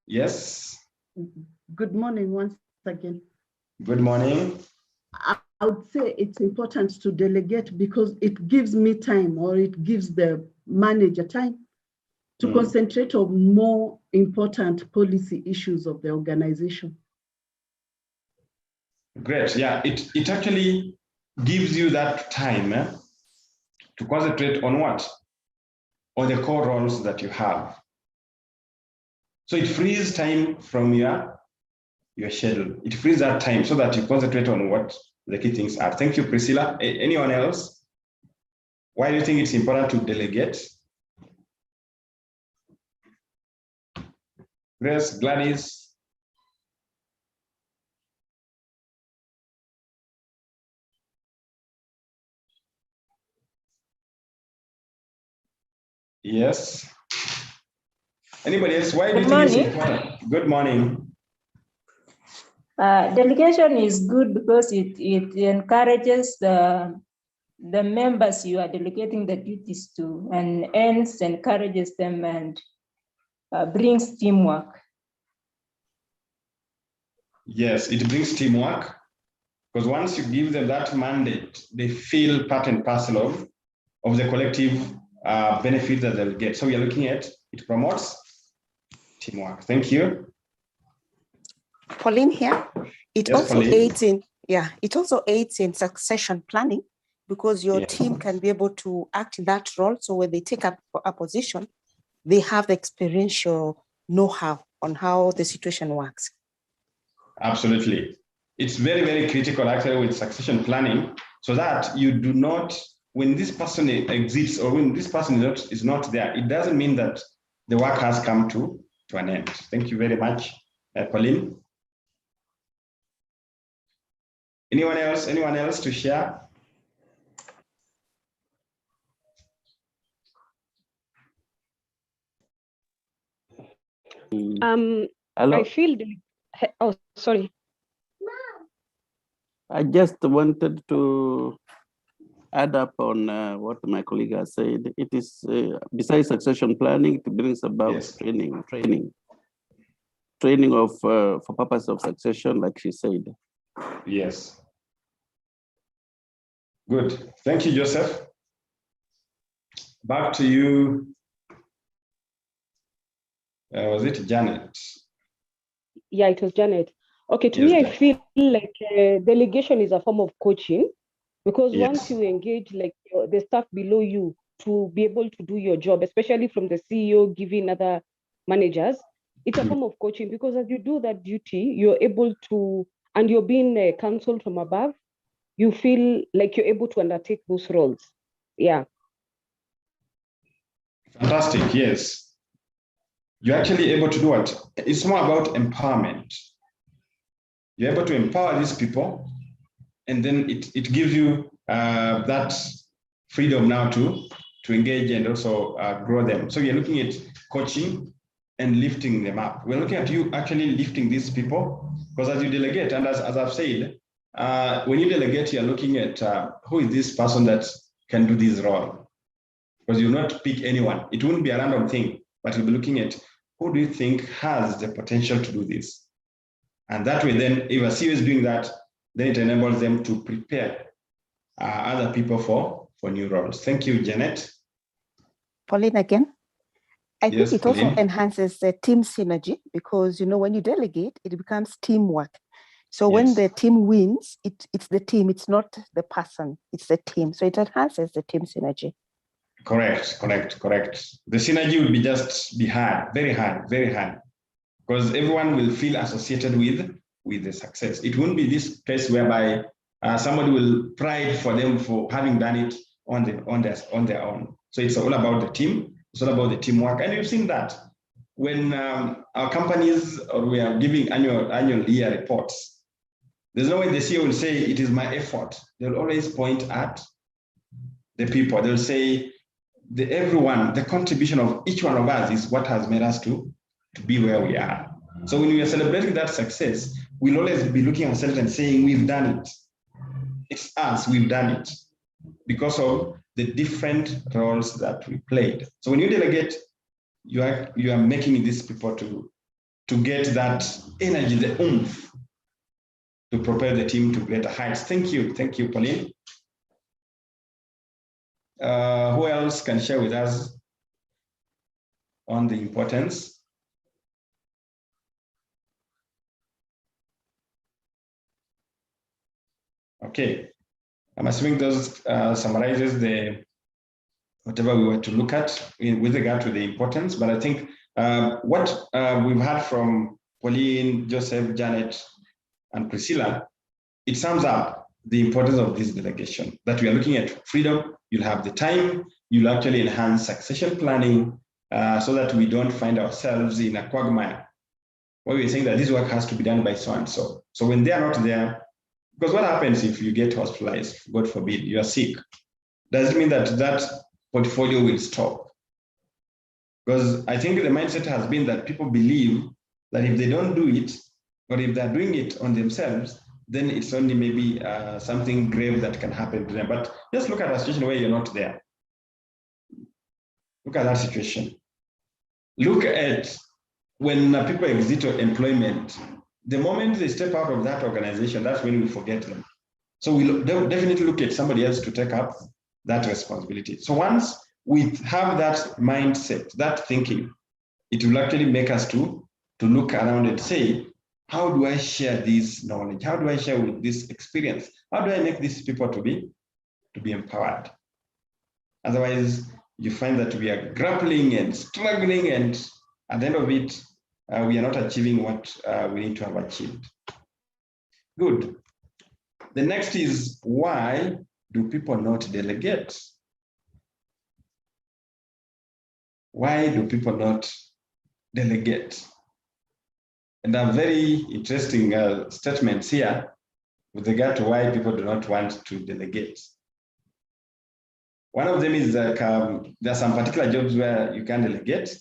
Yes. Good morning once again. Good morning. I would say it's important to delegate because it gives me time, or it gives the manager time to concentrate on more important policy issues of the organization. Great. Yeah, it actually gives you that time to concentrate on what? On the core roles that you have. So it frees time from your schedule. It frees that time so that you concentrate on what the key things are. Thank you, Priscilla. Anyone else? Why do you think it's important to delegate? Grace, Gladys. Yes. Anybody else? Why do you think it's important? Good morning. Delegation is good because it encourages the members you are delegating the duties to, and encourages them and brings teamwork. Yes, it brings teamwork, because once you give them that mandate, they feel part and parcel of the collective benefit that they'll get. So we are looking at, it promotes teamwork. Thank you. Pauline here. It Yes, also Pauline. aids in succession planning, because your team can be able to act in that role. So when they take up a position, they have the experiential know-how on how the situation works. Absolutely. It's very, very critical actually with succession planning, so that you do not, when this person exits or when this person is not there, it doesn't mean that the work has come to an end. Thank you very much, Pauline. Anyone else to share? Hello? I feel sorry. I just wanted to add up on what my colleague has said. It is, besides succession planning, it brings about training of for purpose of succession, like she said. Yes. Good. Thank you, Joseph. Back to you. Was it Janet? Yeah, it was Janet. Okay, to Yes, me, I Janet. feel like delegation is a form of coaching, because Yes. once you engage like the staff below you to be able to do your job, especially from the CEO giving other managers, it's a form of coaching, because as you do that duty, you're able to, and you're being counseled from above, you feel like you're able to undertake those roles. Yeah. Fantastic, yes. You're actually able to do what? It's more about empowerment. You're able to empower these people, and then it gives you that freedom now to engage and also grow them. So you're looking at coaching and lifting them up. We're looking at you actually lifting these people, because as you delegate, and as I've said, when you delegate, you're looking at who is this person that can do this role, because you'll not pick anyone. It wouldn't be a random thing, but you'll be looking at who do you think has the potential to do this. And that way, then, if a CEO is doing that, then it enables them to prepare other people for new roles. Thank you, Janet. Pauline again. I Yes, think it also Pauline. enhances the team synergy, because, you know, when you delegate, it becomes teamwork. So when Yes. the team wins, it's the team, it's not the person, it's the team. So it enhances the team synergy. Correct. The synergy will be just be hard, very hard, because everyone will feel associated with the success. It won't be this case whereby somebody will pride for them for having done it on their own. So it's all about the team. It's all about the teamwork, and you've seen that when our companies, or we are giving annual year reports. There's no way the CEO will say it is my effort. They'll always point at the people. They'll say the contribution of each one of us is what has made us to be where we are. So when we are celebrating that success, we'll always be looking at ourselves and saying, we've done it. It's us, we've done it, because of the different roles that we played. So when you delegate, you are making these people to get that energy, the oomph, to propel the team to greater heights. Thank you, Pauline. Who else can share with us on the importance? Okay, I'm assuming those summarizes whatever we were to look at with regard to the importance. But I think what we've heard from Pauline, Joseph, Janet, and Priscilla, it sums up the importance of this delegation, that we are looking at freedom. You'll have the time, you'll actually enhance succession planning so that we don't find ourselves in a quagmire where we're saying that this work has to be done by so and so. So when they are not there, because what happens if you get hospitalized, God forbid, you are sick? Does it mean that portfolio will stop? Because I think the mindset has been that people believe that if they don't do it, or if they're doing it on themselves, then it's only maybe something grave that can happen to them. But just look at a situation where you're not there. Look at that situation. Look at when people exit employment, the moment they step out of that organization, that's when we forget them. So we'll definitely look at somebody else to take up that responsibility. So once we have that mindset, that thinking, it will actually make us to look around and say, how do I share this knowledge? How do I share with this experience? How do I make these people to be empowered? Otherwise, you find that we are grappling and struggling, and at the end of it, we are not achieving what we need to have achieved. Good. The next is, why do people not delegate? Why do people not delegate? And there are very interesting statements here with regard to why people do not want to delegate. One of them is that there are some particular jobs where you can delegate,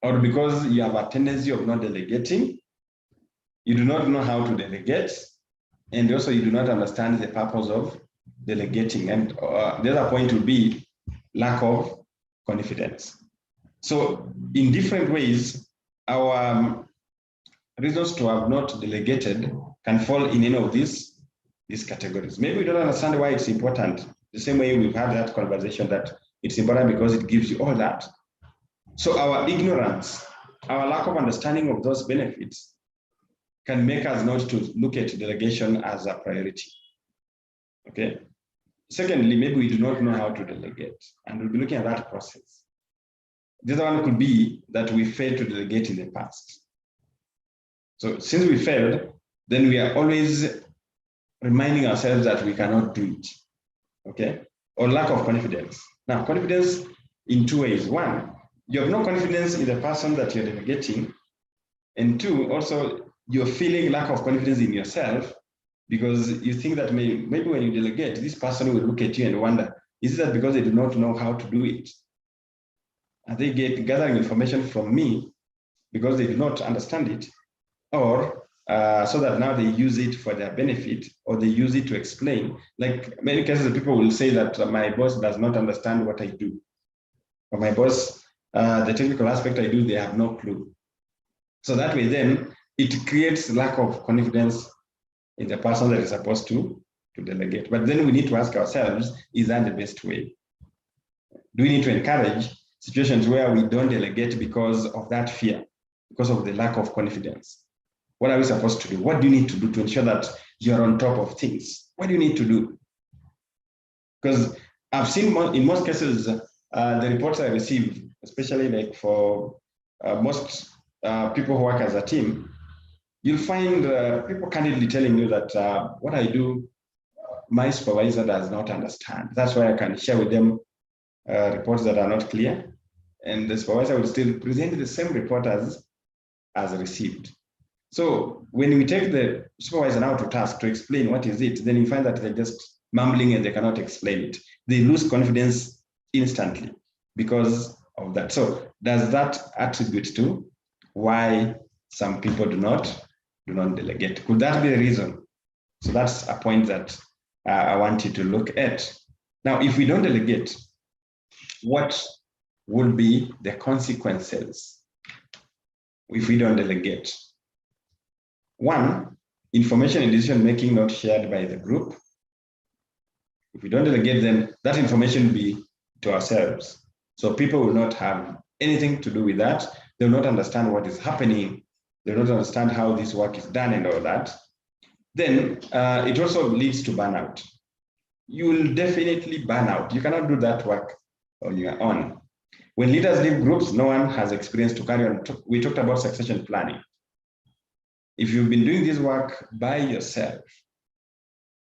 or because you have a tendency of not delegating, you do not know how to delegate, and also you do not understand the purpose of delegating. And the other point would be lack of confidence. So in different ways, our reasons to have not delegated can fall in any of these categories. Maybe we don't understand why it's important. The same way we've had that conversation that it's important because it gives you all that. So our ignorance, our lack of understanding of those benefits can make us not to look at delegation as a priority. Okay. Secondly, maybe we do not know how to delegate, and we'll be looking at that process. The other one could be that we failed to delegate in the past. So since we failed, then we are always reminding ourselves that we cannot do it. Okay. Or lack of confidence. Now, confidence in two ways. One, you have no confidence in the person that you're delegating. And two, also, you're feeling lack of confidence in yourself because you think that maybe when you delegate, this person will look at you and wonder, is that because they do not know how to do it? Are they gathering information from me because they do not understand it? Or so that now they use it for their benefit, or they use it to explain. Like many cases, people will say that my boss does not understand what I do. Or my boss, the technical aspect I do, they have no clue. So that way then, it creates lack of confidence in the person that is supposed to delegate. But then we need to ask ourselves, is that the best way? Do we need to encourage situations where we don't delegate because of that fear, because of the lack of confidence? What are we supposed to do? What do you need to do to ensure that you're on top of things? What do you need to do? Because I've seen in most cases, the reports I receive, especially like for most people who work as a team, you'll find people candidly telling you that what I do, my supervisor does not understand. That's why I can share with them reports that are not clear. And the supervisor will still present the same report as received. So when we take the supervisor now to task to explain what is it, then you find that they're just mumbling and they cannot explain it. They lose confidence instantly because of that. So does that attribute to why some people do not delegate? Could that be the reason? So that's a point that I want you to look at. Now, if we don't delegate, what will be the consequences if we don't delegate? One, information and decision making not shared by the group. If we don't delegate, then that information will be to ourselves. So people will not have anything to do with that. They will not understand what is happening. They will not understand how this work is done and all that. Then it also leads to burnout. You will definitely burn out. You cannot do that work on your own. When leaders leave groups, no one has experience to carry on. We talked about succession planning. If you've been doing this work by yourself,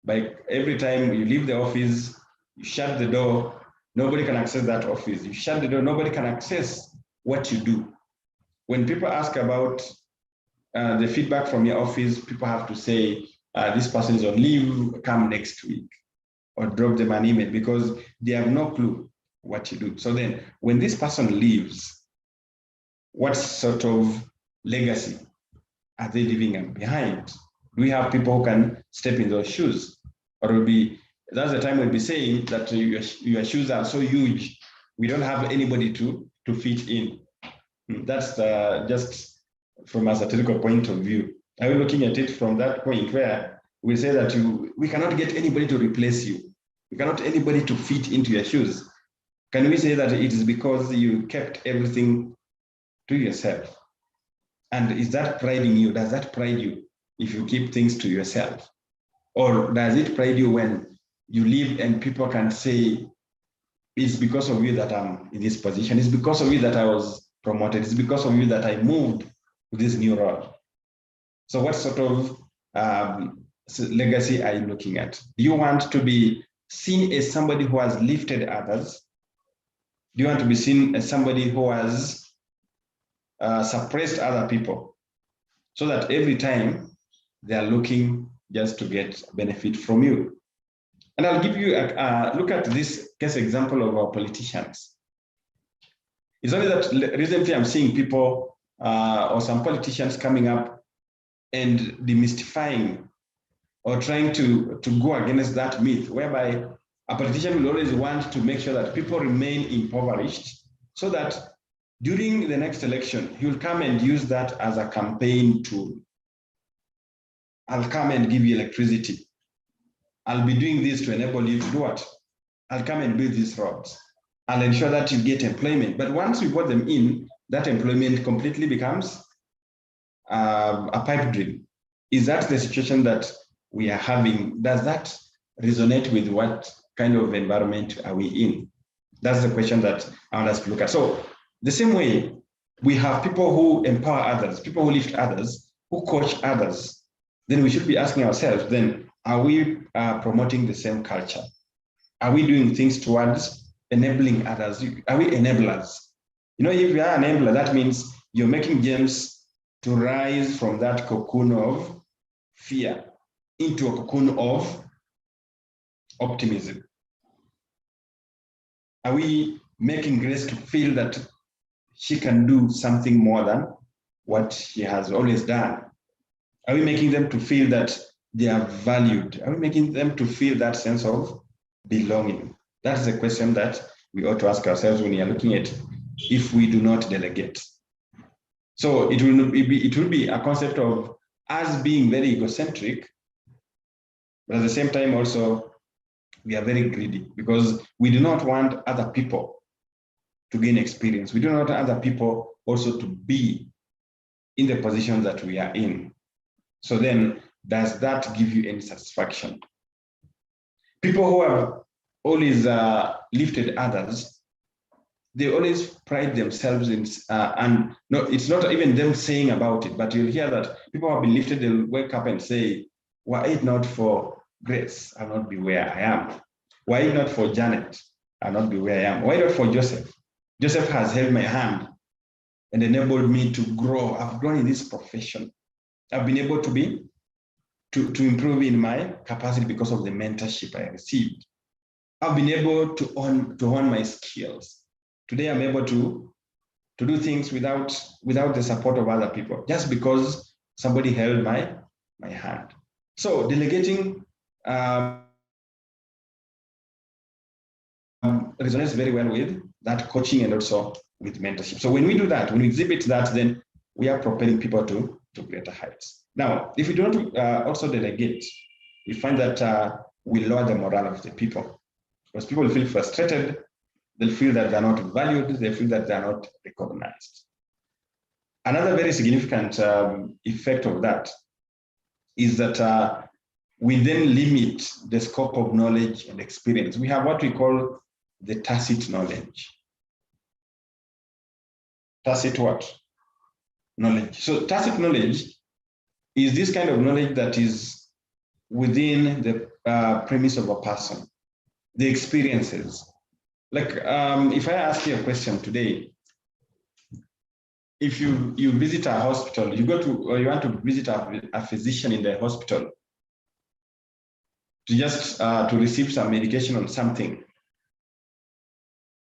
by every time you leave the office, you shut the door, nobody can access that office. You shut the door, nobody can access what you do. When people ask about the feedback from your office, people have to say, this person is on leave, come next week, or drop them an email because they have no clue what you do. So then when this person leaves, what sort of legacy are they leaving behind? Do we have people who can step in those shoes? Or will be, that's the time we'll be saying that your shoes are so huge, we don't have anybody to fit in. That's just from a satirical point of view. Are we looking at it from that point where we say that we cannot get anybody to replace you? We cannot anybody to fit into your shoes. Can we say that it is because you kept everything to yourself? And is that priding you? Does that pride you if you keep things to yourself? Or does it pride you when you leave and people can say, it's because of you that I'm in this position. It's because of you that I was promoted. It's because of you that I moved to this new role. So what sort of legacy are you looking at? Do you want to be seen as somebody who has lifted others? Do you want to be seen as somebody who has suppressed other people so that every time they are looking just to get benefit from you? And I'll give you a look at this case example of our politicians. It's only that recently I'm seeing people or some politicians coming up and demystifying or trying to go against that myth, whereby a politician will always want to make sure that people remain impoverished so that during the next election, he will come and use that as a campaign tool. I'll come and give you electricity. I'll be doing this to enable you to do what? I'll come and build these roads. I'll ensure that you get employment. But once we put them in, that employment completely becomes a pipe dream. is that the situation that we are having? Does that resonate with what kind of environment are we in? That's the question that I want us to look at. So the same way, we have people who empower others, people who lift others, who coach others. Then we should be asking ourselves, then, are we promoting the same culture? Are we doing things towards enabling others? Are we enablers? You know, if you are an enabler, that means you're making James to rise from that cocoon of fear into a cocoon of optimism. Are we making Grace to feel that she can do something more than what she has always done? Are we making them to feel that they are valued? Are we making them to feel that sense of belonging? That's the question that we ought to ask ourselves when we are looking at if we do not delegate. So it will be a concept of us being very egocentric, but at the same time also we are very greedy, because we do not want other people to gain experience. We do not want other people also to be in the position that we are in. So then, does that give you any satisfaction? People who have always lifted others, they always pride themselves in, and no, it's not even them saying about it, but you'll hear that people have been lifted, they'll wake up and say, were it not for Grace, I'll not be where I am. Were it not for Janet, I'll not be where I am. Why not for Joseph? Joseph has held my hand and enabled me to grow. I've grown in this profession. I've been able to improve in my capacity because of the mentorship I received. I've been able to hone my skills. Today, I'm able to do things without the support of other people, just because somebody held my hand. So delegating resonates very well with that coaching and also with mentorship. So when we do that, when we exhibit that, then we are propelling people to greater heights. Now, if we don't also delegate, we find that we lower the morale of the people, because people feel frustrated. They'll feel that they're not valued. They feel that they're not recognized. Another very significant effect of that is that we then limit the scope of knowledge and experience. We have what we call the tacit knowledge. Tacit what? Knowledge. So tacit knowledge is this kind of knowledge that is within the premise of a person, the experiences. Like if I ask you a question today, if you visit a hospital, you want to visit a physician in the hospital to just to receive some medication on something,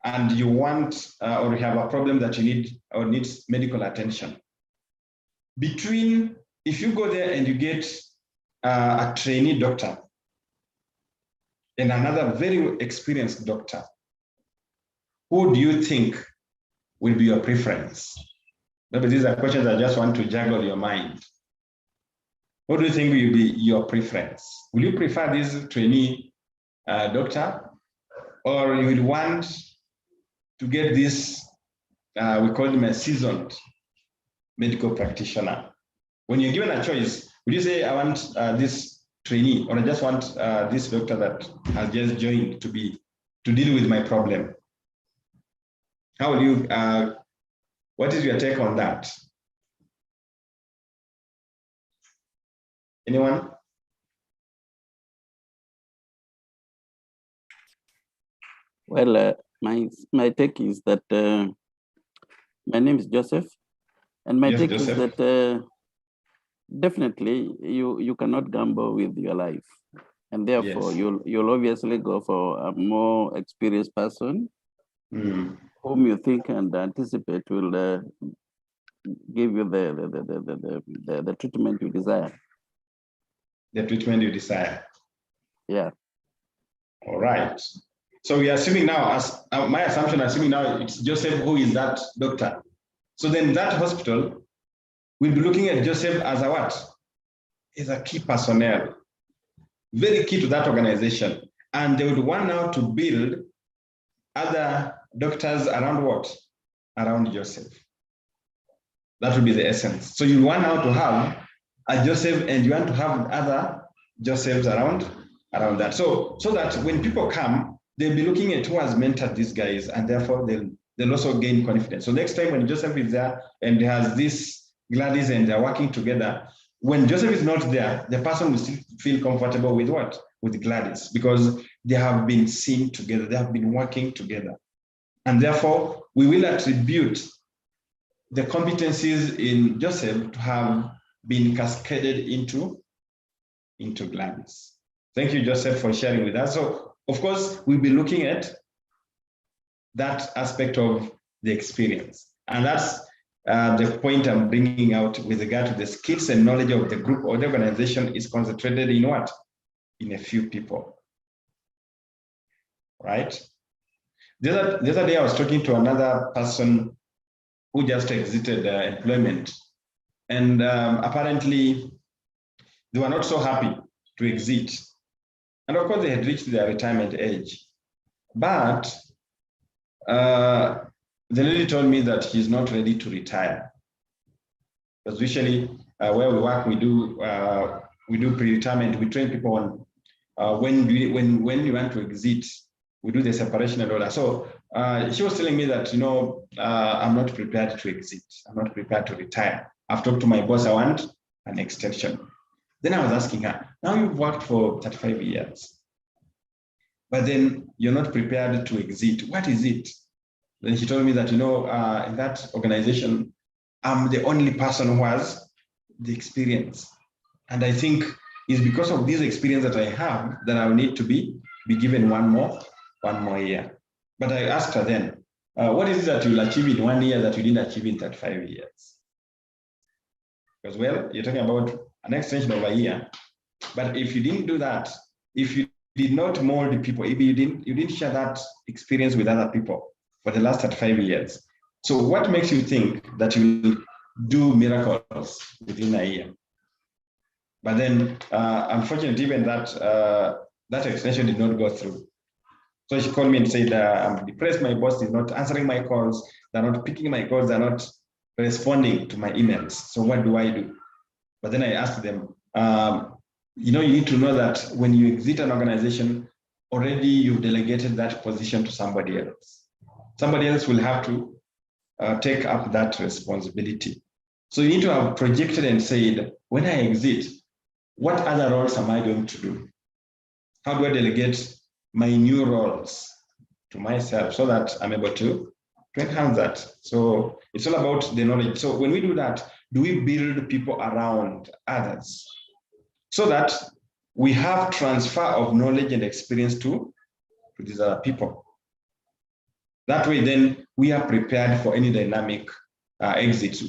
and you want or you have a problem that you need or needs medical attention. If you go there and you get a trainee doctor and another very experienced doctor, who do you think will be your preference? Maybe these are questions I just want to juggle your mind. What do you think will be your preference? Will you prefer this trainee doctor, or you will want to get this, we call him a seasoned medical practitioner? When you're given a choice, would you say, I want this trainee, or I just want this doctor that has just joined to deal with my problem? How will you, what is your take on that? Anyone? Well, my take is that my name is Joseph, and my take is that definitely you cannot gamble with your life, and therefore you'll obviously go for a more experienced person whom you think and anticipate will give you the treatment you desire. The treatment you desire. Yeah. All right. So we are assuming now, as my assumption, assuming now it's Joseph who is that doctor. So then that hospital will be looking at Joseph as a what? As a key personnel, very key to that organization. And they would want now to build other doctors around what? Around Joseph. That would be the essence. So you want now to have a Joseph and you want to have other Josephs around that. So that when people come, they'll be looking at who has mentored these guys, and therefore they'll also gain confidence. So next time when Joseph is there and has this Gladys and they're working together, when Joseph is not there, the person will still feel comfortable with what? With Gladys, because they have been seen together, they have been working together. And therefore, we will attribute the competencies in Joseph to have been cascaded into Gladys. Thank you, Joseph, for sharing with us. So, of course, we'll be looking at that aspect of the experience. And that's the point I'm bringing out with regard to the skills and knowledge of the group or the organization is concentrated in what? In a few people, right? The other day I was talking to another person who just exited employment, and apparently they were not so happy to exit. And of course they had reached their retirement age, but the lady told me that she's not ready to retire. Because usually where we work, we do pre-retirement. We train people on when you want to exit, we do the separation and all that. So she was telling me that, I'm not prepared to exit. I'm not prepared to retire. I've talked to my boss, I want an extension. Then I was asking her, now you've worked for 35 years, but then you're not prepared to exit. What is it? Then she told me that, in that organization, I'm the only person who has the experience. And I think it's because of this experience that I have that I will need to be given one more year. But I asked her then, what is it that you'll achieve in 1 year that you didn't achieve in 35 years? Because, well, you're talking about an extension of a year. But if you didn't do that, if you did not mold the people, if you didn't share that experience with other people for the last 35 years. So what makes you think that you will do miracles within a year? But then, unfortunately, even that extension did not go through. So she called me and said, I'm depressed, my boss is not answering my calls, they're not picking my calls, they're not responding to my emails. So what do I do? But then I asked them, you need to know that when you exit an organization, already you've delegated that position to somebody else. Somebody else will have to take up that responsibility. So you need to have projected and said, when I exit, what other roles am I going to do? How do I delegate my new roles to myself so that I'm able to enhance that? So it's all about the knowledge. So when we do that, do we build people around others so that we have transfer of knowledge and experience to these other people? That way, then we are prepared for any dynamic exit.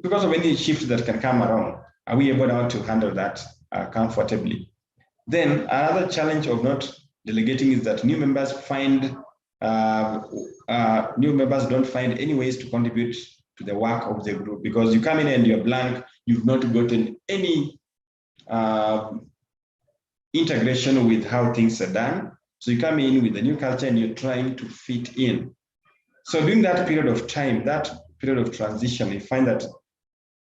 Because of any shift that can come around, are we able now to handle that comfortably? Then another challenge of not delegating is that new members don't find any ways to contribute to the work of the group, because you come in and you're blank, you've not gotten any integration with how things are done. So you come in with a new culture and you're trying to fit in. So during that period of time, that period of transition, you find that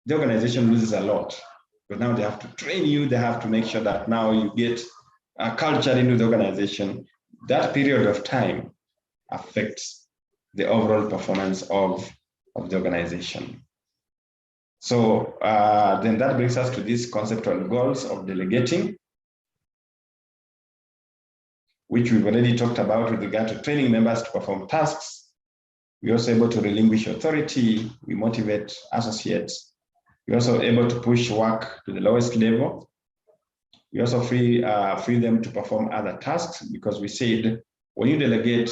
the organization loses a lot. But now they have to train you, they have to make sure that now you get a culture into the organization. That period of time affects the overall performance of the organization. So then that brings us to these conceptual goals of delegating, which we've already talked about with regard to training members to perform tasks. We're also able to relinquish authority. We motivate associates. We're also able to push work to the lowest level. We also free them to perform other tasks, because we said when you delegate,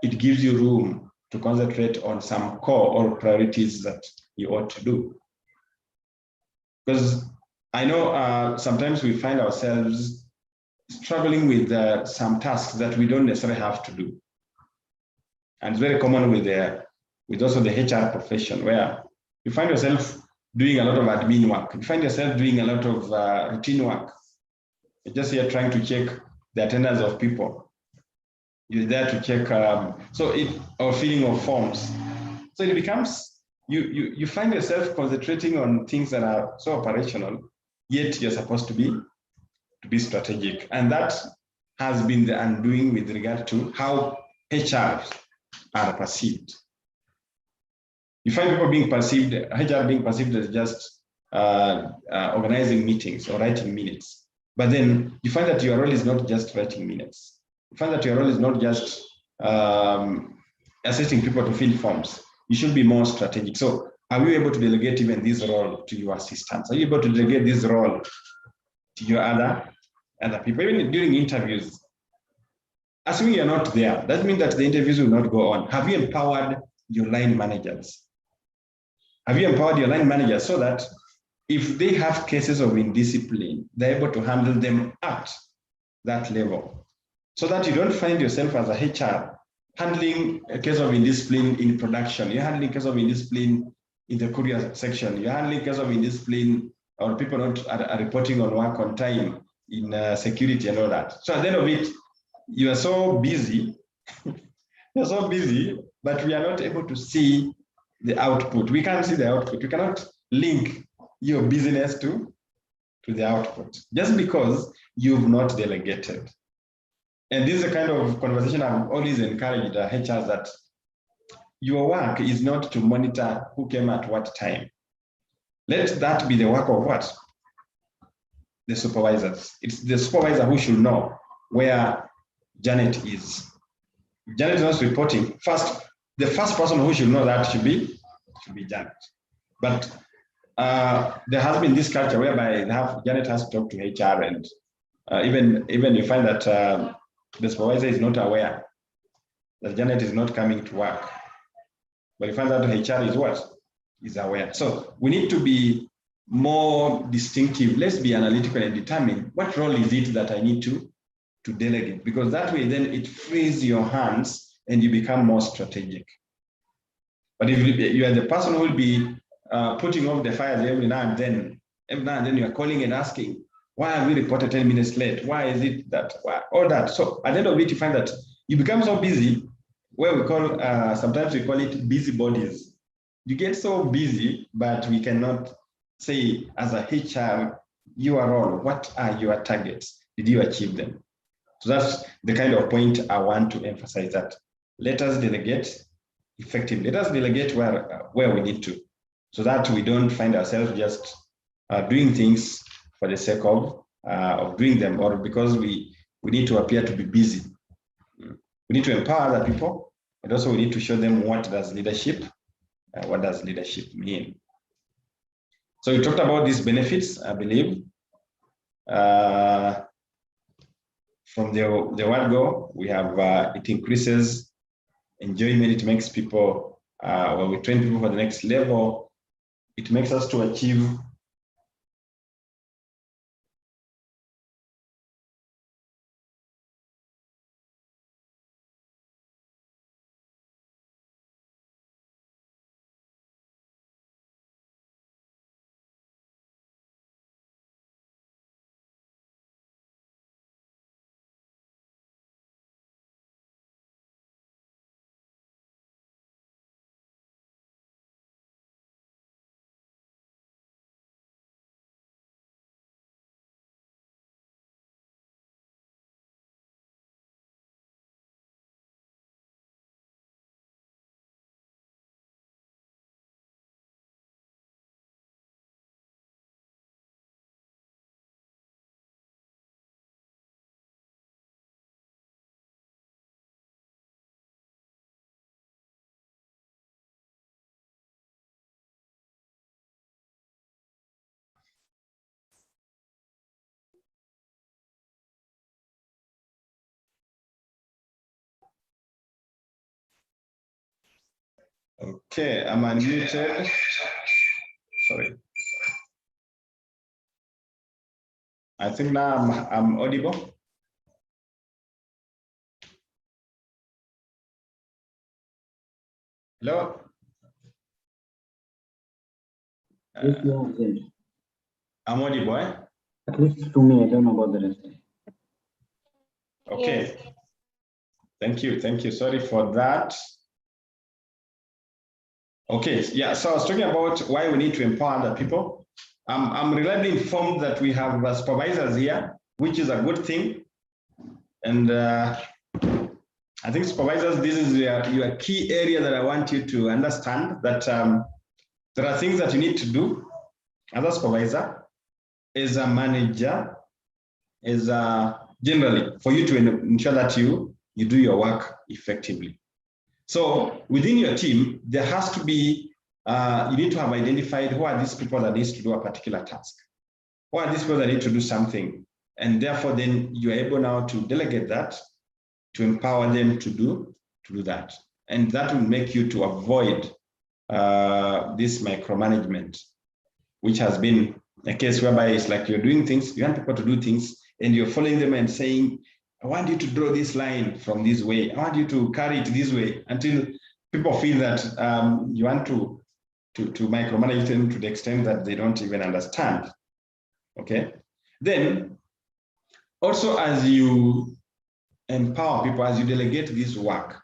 it gives you room to concentrate on some core or priorities that you ought to do. Because I know sometimes we find ourselves struggling with some tasks that we don't necessarily have to do. And it's very common with also the HR profession, where you find yourself doing a lot of admin work. You find yourself doing a lot of routine work. You're just here trying to check the attendance of people. You're there to check, or filling of forms. So it becomes, you find yourself concentrating on things that are so operational, yet you're supposed to be strategic. And that has been the undoing with regard to how HR are perceived. You find people being perceived, HR being perceived as just organizing meetings or writing minutes. But then you find that your role is not just writing minutes. You find that your role is not just assisting people to fill forms. You should be more strategic. So are you able to delegate even this role to your assistants? Are you able to delegate this role to your other people? Even during interviews, assuming you're not there, that means that the interviews will not go on. Have you empowered your line managers? Have you empowered your line managers so that if they have cases of indiscipline, they're able to handle them at that level? So that you don't find yourself as a HR handling a case of indiscipline in production, you're handling a case of indiscipline in the courier section, you're handling a case of indiscipline or people not are reporting on work on time in security and all that. So at the end of it, you are so busy, you're so busy, but we are not able to see the output. We can't see the output. We cannot link your business to the output just because you've not delegated. And this is the kind of conversation I've always encouraged HRs, that your work is not to monitor who came at what time. Let that be the work of what? The supervisors. It's the supervisor who should know where Janet is. If Janet is not reporting, the first person who should know that should be Janet. But there has been this culture whereby Janet has to talk to HR, and even you find that the supervisor is not aware that Janet is not coming to work. But you find that HR is what? Is aware. So we need to be more distinctive. Let's be analytical and determine what role is it that I need to delegate, because that way then it frees your hands and you become more strategic. But if you are the person who will be putting off the fires every now and then you are calling and asking, why have we reported 10 minutes late? Why is it that? Why? All that. So at the end of it, you find that you become so busy, where we call, sometimes we call it busybodies. You get so busy, but we cannot say as a HR, your role, what are your targets? Did you achieve them? So that's the kind of point I want to emphasize, that let us delegate effectively. Let us delegate where we need to, so that we don't find ourselves just doing things for the sake of doing them, or because we need to appear to be busy. We need to empower other people, and also we need to show them what does leadership mean. So we talked about these benefits, I believe. From the word go, we have it increases enjoyment. It makes people, when we train people for the next level, it makes us to achieve okay, I'm unmuted. Sorry. I think now I'm audible. Hello? Yes, yeah, I'm audible, eh? At least to me, I don't know about the rest. Okay. Yes. Thank you. Sorry for that. Okay, yeah, so I was talking about why we need to empower other people. I'm reliably informed that we have supervisors here, which is a good thing. And I think supervisors, this is your key area that I want you to understand, that there are things that you need to do as a supervisor, as a manager, as generally, for you to ensure that you do your work effectively. So within your team, there has to be, you need to have identified who are these people that need to do a particular task. Who are these people that need to do something? And therefore, then you're able now to delegate that, to empower them to do that. And that will make you to avoid this micromanagement, which has been a case whereby it's like you're doing things, you want people to do things, and you're following them and saying, I want you to draw this line from this way. I want you to carry it this way, until people feel that you want to micromanage them to the extent that they don't even understand. Okay. Then also, as you empower people, as you delegate this work,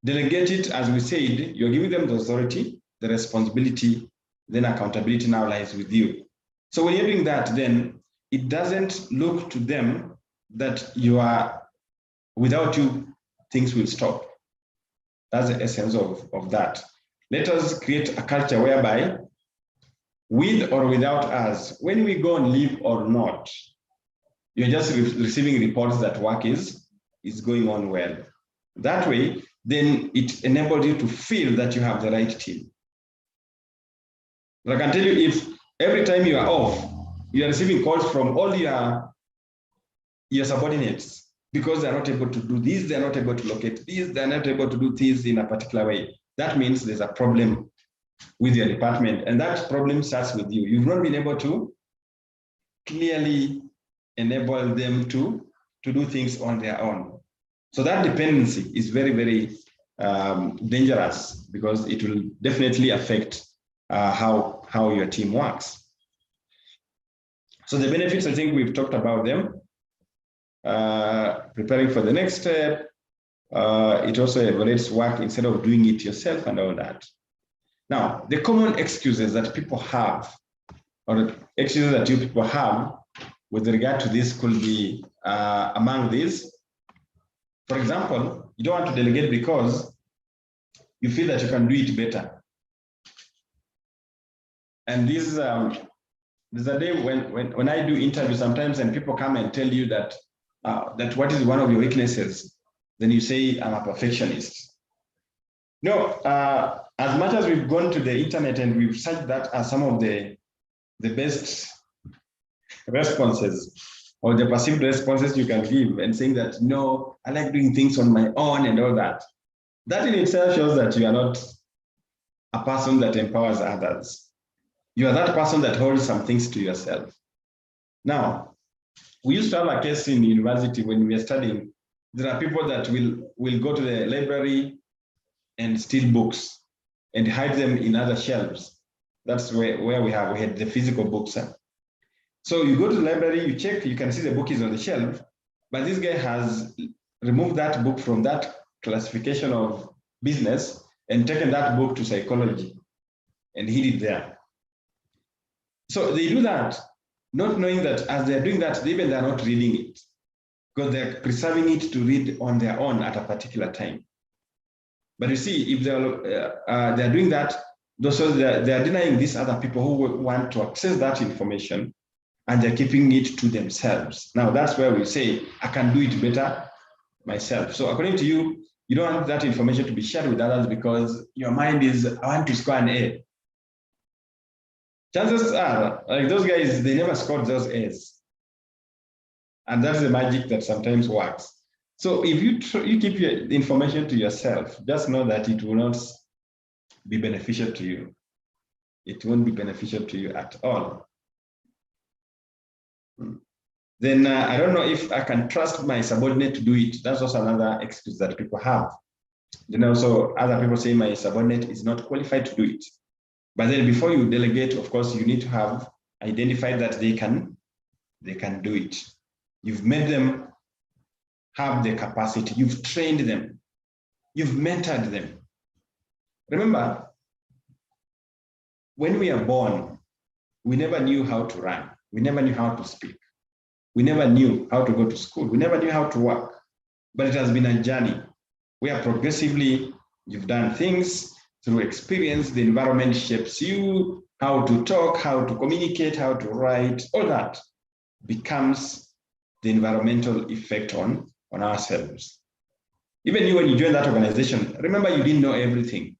delegate it, as we said, you're giving them the authority, the responsibility, then accountability now lies with you. So when you're doing that, then it doesn't look to them that you are, without you, things will stop. That's the essence of that. Let us create a culture whereby, with or without us, when we go on leave or not, you're just receiving reports that work is going on well. That way, then it enables you to feel that you have the right team. I can tell you, if every time you are off, you are receiving calls from all your subordinates because they're not able to do this, they're not able to locate this, they're not able to do this in a particular way. That means there's a problem with your department, and that problem starts with you. You've not been able to clearly enable them to do things on their own. So that dependency is very, very dangerous, because it will definitely affect how your team works. So the benefits, I think we've talked about them. Preparing for the next step. It also evaluates work instead of doing it yourself and all that. Now, the common excuses that people have, or the excuses that you people have with regard to this could be among these. For example, you don't want to delegate because you feel that you can do it better. And this there's a day when I do interviews sometimes, and people come and tell you that that what is one of your weaknesses, then you say, I'm a perfectionist. No, as much as we've gone to the internet and we've searched that as some of the best responses, or the perceived responses you can give, and saying that, no, I like doing things on my own and all that. That in itself shows that you are not a person that empowers others. You are that person that holds some things to yourself. Now, we used to have a case in university when we were studying. There are people that will go to the library and steal books and hide them in other shelves. That's where we had the physical books. So you go to the library, you check, you can see the book is on the shelf, but this guy has removed that book from that classification of business and taken that book to psychology and hid it there. So they do that, not knowing that as they're doing that, they're not reading it, because they're preserving it to read on their own at a particular time. But you see, if they're doing that, they're denying these other people who want to access that information, and they're keeping it to themselves. Now, that's where we say, I can do it better myself. So according to you, you don't want that information to be shared with others because your mind is, I want to score an A. Chances are, like those guys, they never scored those A's. And that's the magic that sometimes works. So if you keep your information to yourself, just know that it will not be beneficial to you. It won't be beneficial to you at all. Then I don't know if I can trust my subordinate to do it. That's also another excuse that people have. Then also other people say my subordinate is not qualified to do it. But then before you delegate, of course, you need to have identified that they can do it. You've made them have the capacity. You've trained them. You've mentored them. Remember, when we are born, we never knew how to run. We never knew how to speak. We never knew how to go to school. We never knew how to work. But it has been a journey where progressively you've done things through experience. The environment shapes you, how to talk, how to communicate, how to write, all that becomes the environmental effect on ourselves. Even you, when you join that organization, remember you didn't know everything.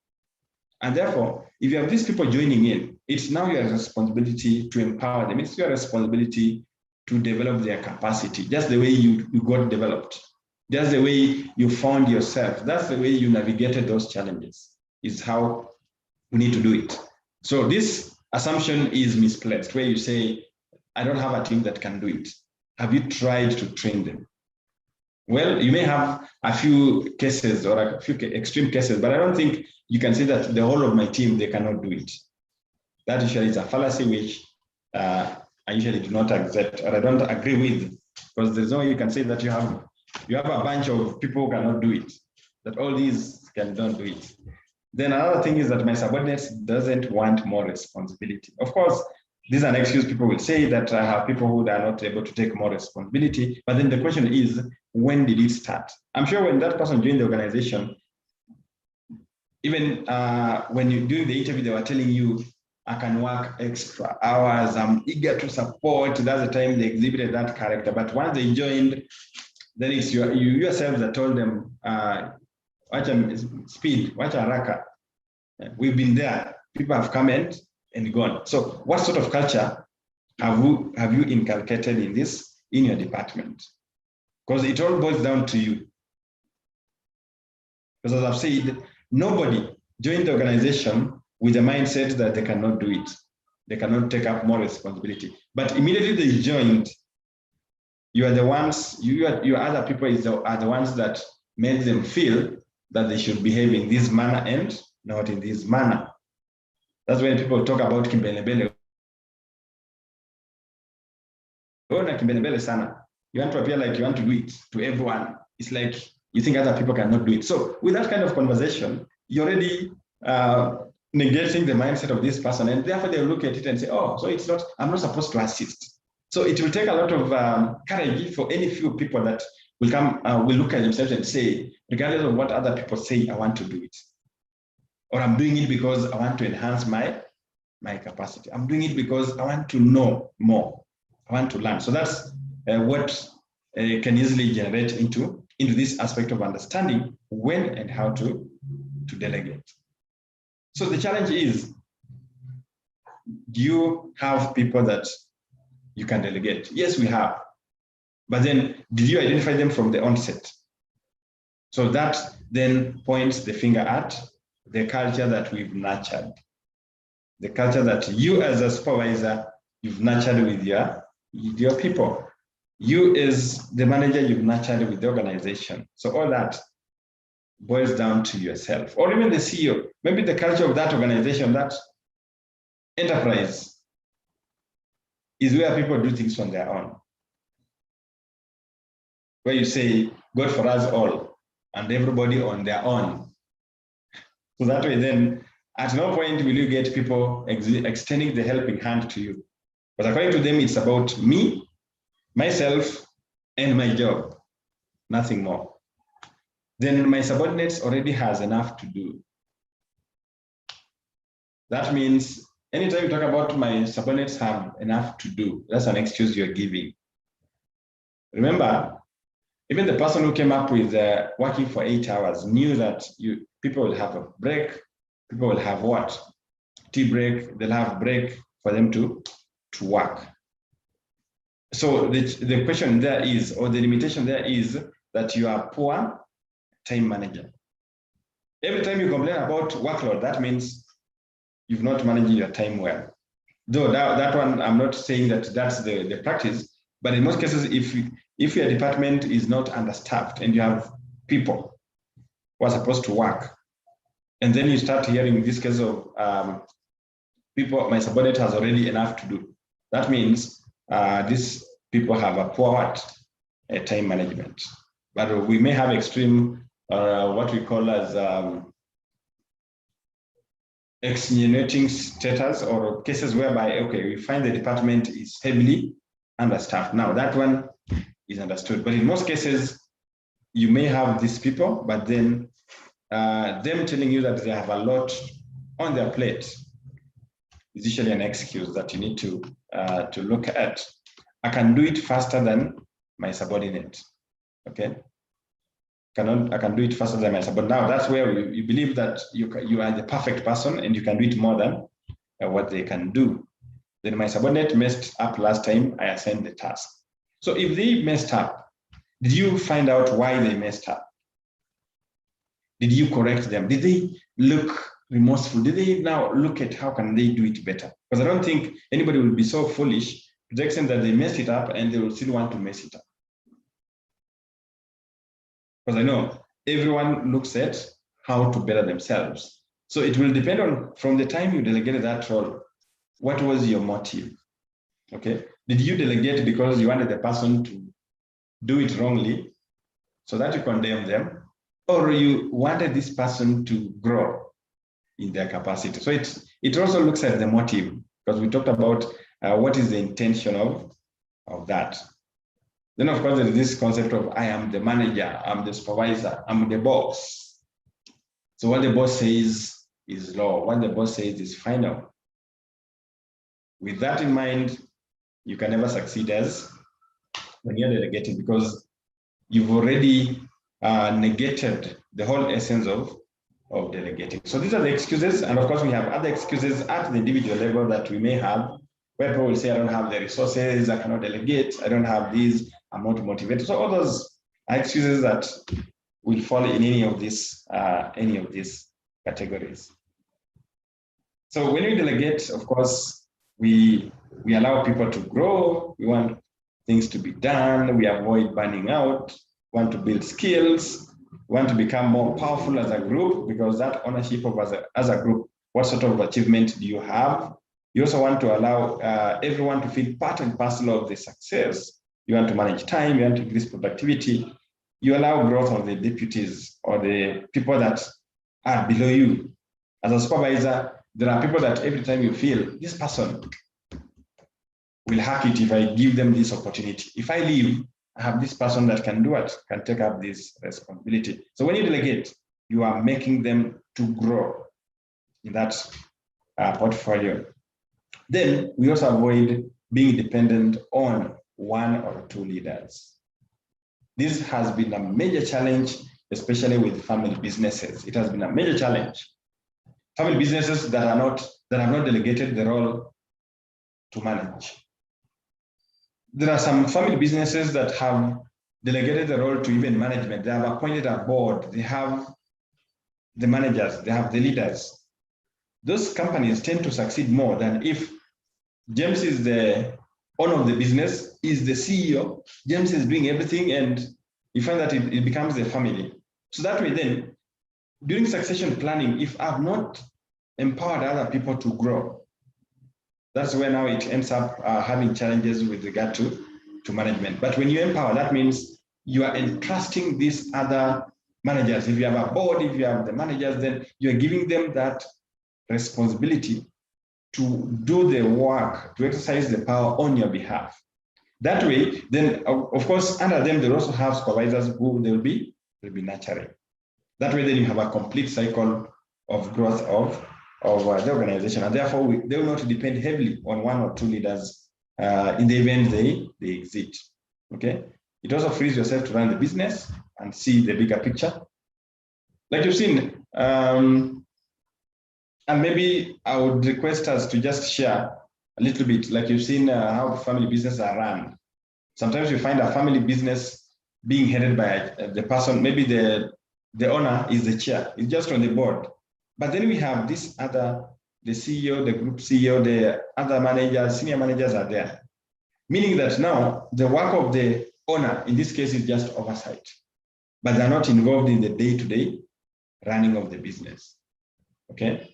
And therefore, if you have these people joining in, it's now your responsibility to empower them. It's your responsibility to develop their capacity, just the way you got developed, just the way you found yourself. That's the way you navigated those challenges, is how we need to do it. So this assumption is misplaced, where you say, I don't have a team that can do it. Have you tried to train them? Well, you may have a few cases or a few extreme cases, but I don't think you can say that the whole of my team, they cannot do it. That usually is a fallacy which I usually do not accept, or I don't agree with, because there's no way you can say that you have a bunch of people who cannot do it, that all these cannot do it. Then another thing is that my subordinates doesn't want more responsibility. Of course, this is an excuse people will say, that I have people who are not able to take more responsibility. But then the question is, when did it start? I'm sure when that person joined the organization, even when you do the interview, they were telling you, I can work extra hours, I'm eager to support. That's the time they exhibited that character. But once they joined, then it's you yourself that told them, watch speed, watch haraka. We've been there. People have come in and gone. So what sort of culture have you inculcated in your department? Because it all boils down to you. Because as I've said, nobody joined the organization with the mindset that they cannot do it. They cannot take up more responsibility. But immediately they joined, you are the ones, your other people are the ones that made them feel that they should behave in this manner and not in this manner. That's when people talk about kimbelebele. You want to appear like you want to do it to everyone. It's like you think other people cannot do it. So with that kind of conversation, you're already negating the mindset of this person, and therefore they'll look at it and say, oh, so it's not, I'm not supposed to assist. So it will take a lot of courage for any few people that will come, will look at themselves and say, regardless of what other people say, I want to do it. Or I'm doing it because I want to enhance my capacity. I'm doing it because I want to know more. I want to learn. So that's what can easily generate into this aspect of understanding when and how to delegate. So the challenge is, do you have people that you can delegate? Yes, we have. But then did you identify them from the onset? So that then points the finger at the culture that we've nurtured, the culture that you as a supervisor, you've nurtured with your people. You as the manager, you've nurtured with the organization. So all that boils down to yourself, or even the CEO, maybe the culture of that organization, that enterprise is where people do things on their own. Where you say, God for us all, and everybody on their own. So that way then, at no point will you get people extending the helping hand to you. But according to them, it's about me, myself, and my job, nothing more. Then my subordinates already has enough to do. That means anytime you talk about my subordinates have enough to do, that's an excuse you're giving. Remember, even the person who came up with working for 8 hours knew that people will have a break, people will have what? Tea break, they'll have break for them to work. So the question there is, or the limitation there is, that you are poor time manager. Every time you complain about workload, that means you've not managed your time well. Though that one, I'm not saying that that's the practice, but in most cases, if your department is not understaffed and you have people who are supposed to work, and then you start hearing this case of people, my subordinate has already enough to do. That means these people have a poor time management. But we may have extreme, what we call as extenuating status or cases whereby, okay, we find the department is heavily understaffed. Now that one is understood, but in most cases, you may have these people, but then them telling you that they have a lot on their plate is usually an excuse that you need to look at. I can do it faster than my subordinate. Okay, I can do it faster than my subordinate. Now that's where you believe that you are the perfect person and you can do it more than what they can do. Then my subordinate messed up last time I assigned the task. So if they messed up, did you find out why they messed up? Did you correct them? Did they look remorseful? Did they now look at how can they do it better? Because I don't think anybody will be so foolish to the extent that they mess it up and they will still want to mess it up. Because I know everyone looks at how to better themselves. So it will depend on, from the time you delegated that role, what was your motive? Okay. Did you delegate because you wanted the person to do it wrongly so that you condemn them? Or you wanted this person to grow in their capacity? So it also looks at the motive, because we talked about what is the intention of that. Then of course there is this concept of I am the manager, I'm the supervisor, I'm the boss. So what the boss says is law, what the boss says is final. With that in mind, you can never succeed as when you're delegating, because you've already negated the whole essence of delegating. So these are the excuses, and of course we have other excuses at the individual level that we may have, where people will say, I don't have the resources, I cannot delegate, I don't have these, I'm not motivated. So all those are excuses that will fall in any of these categories. So when we delegate, of course, we allow people to grow, we want things to be done, we avoid burning out, want to build skills, want to become more powerful as a group, because that ownership of as a group, what sort of achievement do you have? You also want to allow everyone to feel part and parcel of the success. You want to manage time, you want to increase productivity. You allow growth of the deputies or the people that are below you. As a supervisor, there are people that every time you feel, this person will hack it if I give them this opportunity. If I leave, I have this person that can do it, can take up this responsibility. So when you delegate, you are making them to grow in that portfolio. Then we also avoid being dependent on one or two leaders. This has been a major challenge, especially with family businesses. It has been a major challenge. Family businesses that have not delegated the role to manage. There are some family businesses that have delegated the role to even management. They have appointed a board. They have the managers. They have the leaders. Those companies tend to succeed more than if James is the owner of the business, is the CEO, James is doing everything, and you find that it becomes a family. So that way then, during succession planning, if I've not empowered other people to grow, that's where now it ends up having challenges with regard to management. But when you empower, that means you are entrusting these other managers. If you have a board, if you have the managers, then you're giving them that responsibility to do the work, to exercise the power on your behalf. That way, then of course, under them, they also have supervisors who they'll be nurturing. That way, then you have a complete cycle of growth of the organization, and therefore they will not depend heavily on one or two leaders in the event they exit. Okay, it also frees yourself to run the business and see the bigger picture. Like you've seen, and maybe I would request us to just share a little bit, like you've seen how family businesses are run. Sometimes you find a family business being headed by the person, maybe the owner is the chair, it's just on the board. But then we have this other, the CEO, the group CEO, the other managers, senior managers are there. Meaning that now the work of the owner, in this case, is just oversight, but they're not involved in the day-to-day running of the business, okay?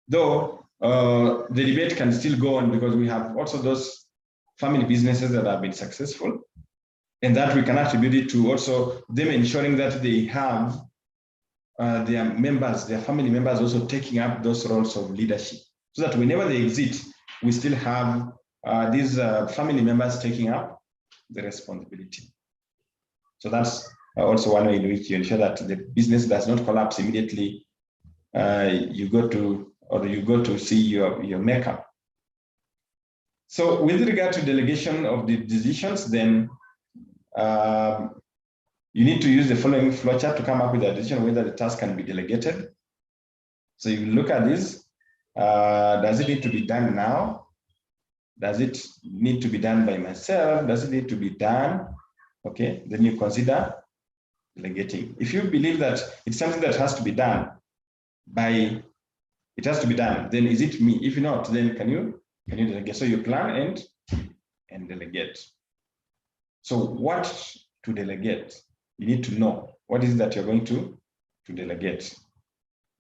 Though the debate can still go on, because we have also those family businesses that have been successful, and that we can attribute it to also them ensuring that they have their members, their family members also taking up those roles of leadership, so that whenever they exit, we still have these family members taking up the responsibility. So that's also one way in which you ensure that the business does not collapse immediately. You go to see your maker. So with regard to delegation of the decisions, then you need to use the following flowchart to come up with a decision whether the task can be delegated. So you look at this. Does it need to be done now? Does it need to be done by myself? Does it need to be done? Okay, then you consider delegating. If you believe that it's something that has to be done then is it me? If not, then can you delegate? So you plan and delegate. So what to delegate? You need to know what is it that you're going to delegate.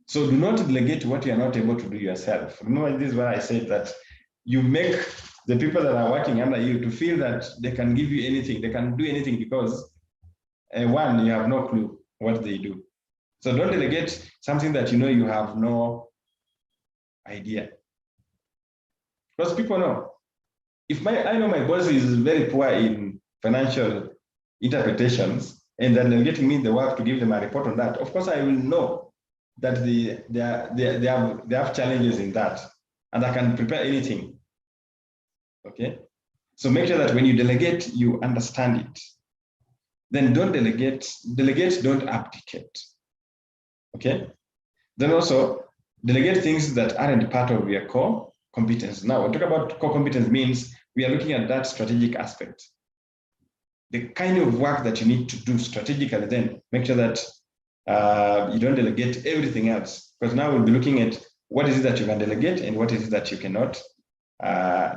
So do not delegate what you are not able to do yourself. Remember, this is where I said that you make the people that are working under you to feel that they can give you anything, they can do anything, because one, you have no clue what they do. So don't delegate something that you know you have no idea. Because people know. If I know my boss is very poor in financial interpretations, and then they're getting me the work to give them a report on that, of course I will know that they have challenges in that, and I can prepare anything. Okay, so make sure that when you delegate, you understand it. Then don't delegate, don't abdicate. Okay, then also delegate things that aren't part of your core competence. Now, when we talk about core competence, means we are looking at that strategic aspect, the kind of work that you need to do strategically. Then make sure that you don't delegate everything else, because now we'll be looking at what is it that you can delegate and what is it that you cannot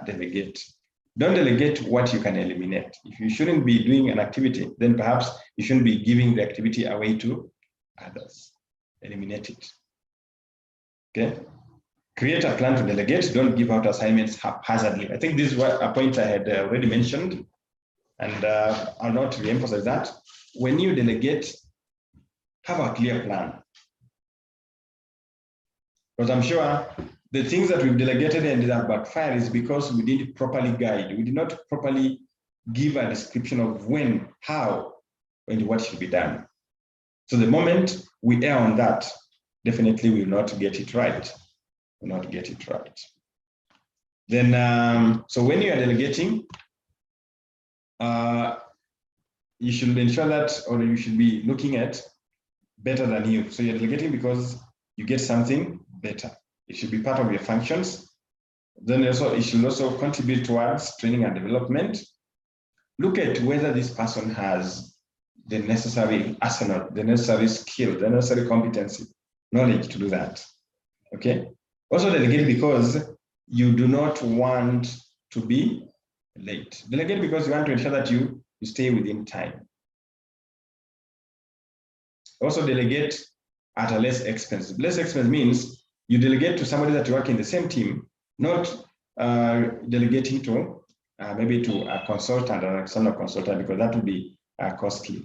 delegate. Don't delegate what you can eliminate. If you shouldn't be doing an activity, then perhaps you shouldn't be giving the activity away to others. Eliminate it. Okay. Create a plan to delegate. Don't give out assignments haphazardly. I think this is a point I had already mentioned, and I'll not re-emphasize that. When you delegate, have a clear plan. Because I'm sure the things that we've delegated and that backfire is because we didn't properly guide. We did not properly give a description of when, how, and what should be done. So the moment we err on that, definitely we will not get it right. Will not get it right. Then, so when you are delegating, you should ensure that, or you should be looking at better than you. So you're delegating because you get something better. It should be part of your functions. Then also, it should also contribute towards training and development. Look at whether this person has the necessary arsenal, the necessary skill, the necessary competency, knowledge to do that. Okay. Also delegate because you do not want to be late. Delegate because you want to ensure that you stay within time. Also delegate at a less expense. Less expense means you delegate to somebody that you work in the same team, not delegating to maybe to a consultant or an external consultant, because that would be costly.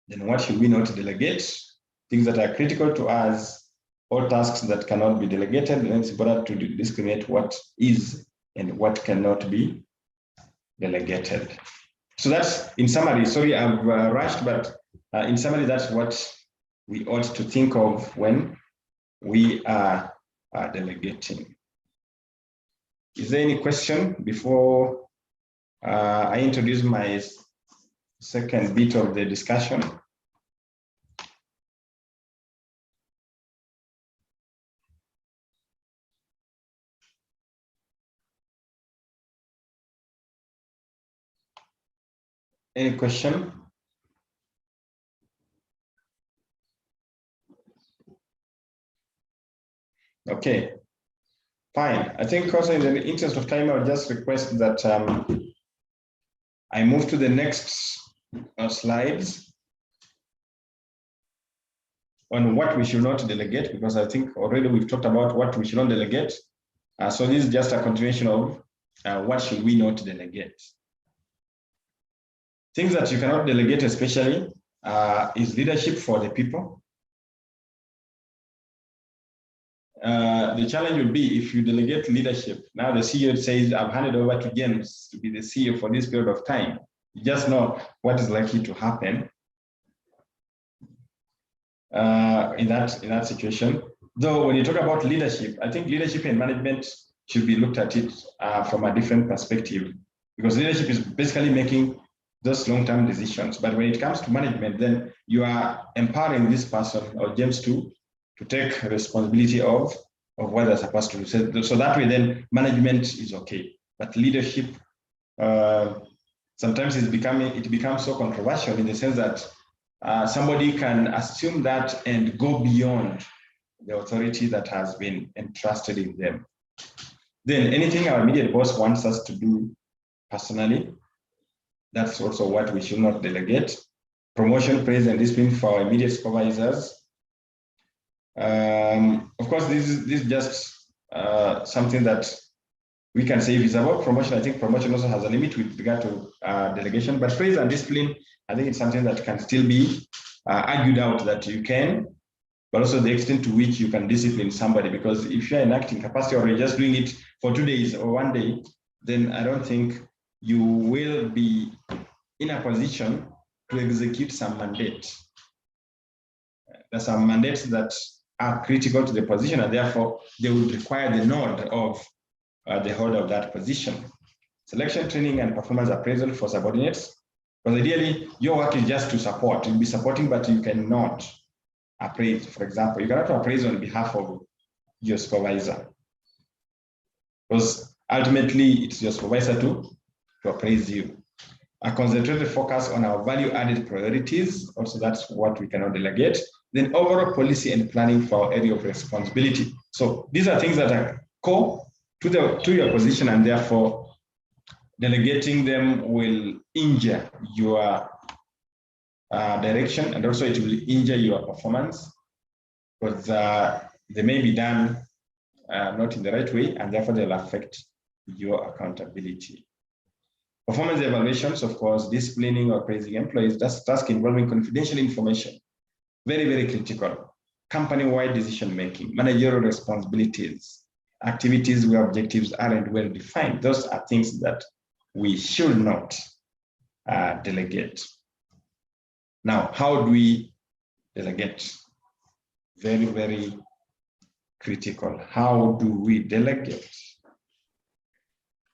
Then what should we not delegate? Things that are critical to us, or tasks that cannot be delegated. And it's important to discriminate what is and what cannot be delegated. So that's, in summary, sorry I've rushed, but in summary, that's what we ought to think of when we are delegating. Is there any question before I introduce my second bit of the discussion? Any question? Okay, fine. I think also in the interest of time, I'll just request that I move to the next slides on what we should not delegate, because I think already we've talked about what we should not delegate. So this is just a continuation of what should we not delegate. Things that you cannot delegate, especially is leadership for the people. The challenge would be if you delegate leadership. Now the CEO says, I've handed over to James to be the CEO for this period of time. You just know what is likely to happen in that situation. Though when you talk about leadership, I think leadership and management should be looked at it from a different perspective, because leadership is basically making those long-term decisions. But when it comes to management, then you are empowering this person or James to take responsibility of what they're supposed to do. So that way, then management is okay. But leadership, sometimes it becomes so controversial in the sense that somebody can assume that and go beyond the authority that has been entrusted in them. Then anything our immediate boss wants us to do personally, that's also what we should not delegate. Promotion, praise, and discipline for our immediate supervisors. Of course, this is just something that we can say if it's about promotion. I think promotion also has a limit with regard to delegation, but praise and discipline, I think it's something that can still be argued out that you can, but also the extent to which you can discipline somebody, because if you're in acting capacity or you're just doing it for 2 days or 1 day, then I don't think you will be in a position to execute some mandate. There's some mandates that are critical to the position, and therefore they would require the nod of the holder of that position. Selection, training, and performance appraisal for subordinates. Because ideally, your work is just to support. You'll be supporting, but you cannot appraise. For example, you cannot appraise on behalf of your supervisor, because ultimately it's your supervisor to appraise you. A concentrated focus on our value-added priorities. Also, that's what we cannot delegate. Then overall policy and planning for our area of responsibility. So these are things that are core to your position, and therefore delegating them will injure your direction, and also it will injure your performance, because they may be done not in the right way, and therefore they'll affect your accountability. Performance evaluations, of course, disciplining or praising employees, that's task involving confidential information. Very, very critical. Company-wide decision-making, managerial responsibilities, activities where objectives aren't well defined. Those are things that we should not delegate. Now, how do we delegate? Very, very critical. How do we delegate?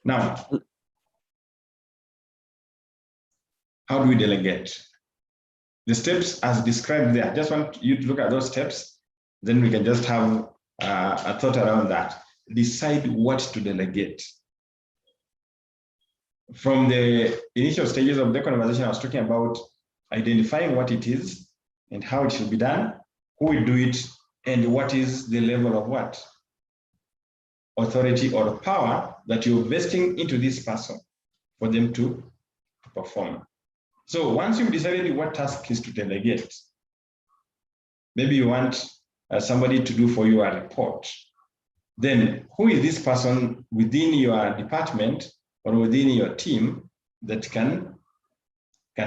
Now, how do we delegate? The steps as described there, I just want you to look at those steps, then we can just have a thought around that. Decide what to delegate. From the initial stages of the conversation, I was talking about identifying what it is and how it should be done, who will do it, and what is the level of what? Authority or power that you're vesting into this person for them to perform. So once you've decided what task is to delegate, maybe you want somebody to do for you a report, then who is this person within your department or within your team that can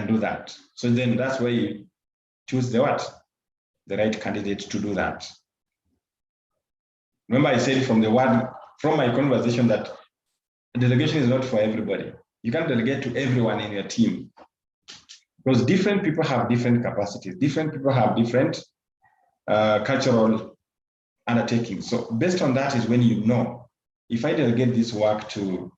do that? So then that's where you choose the right candidate to do that. Remember I said from my conversation that delegation is not for everybody. You can't delegate to everyone in your team, because different people have different capacities. Different people have different cultural undertakings. So based on that is when you know, if I delegate this work to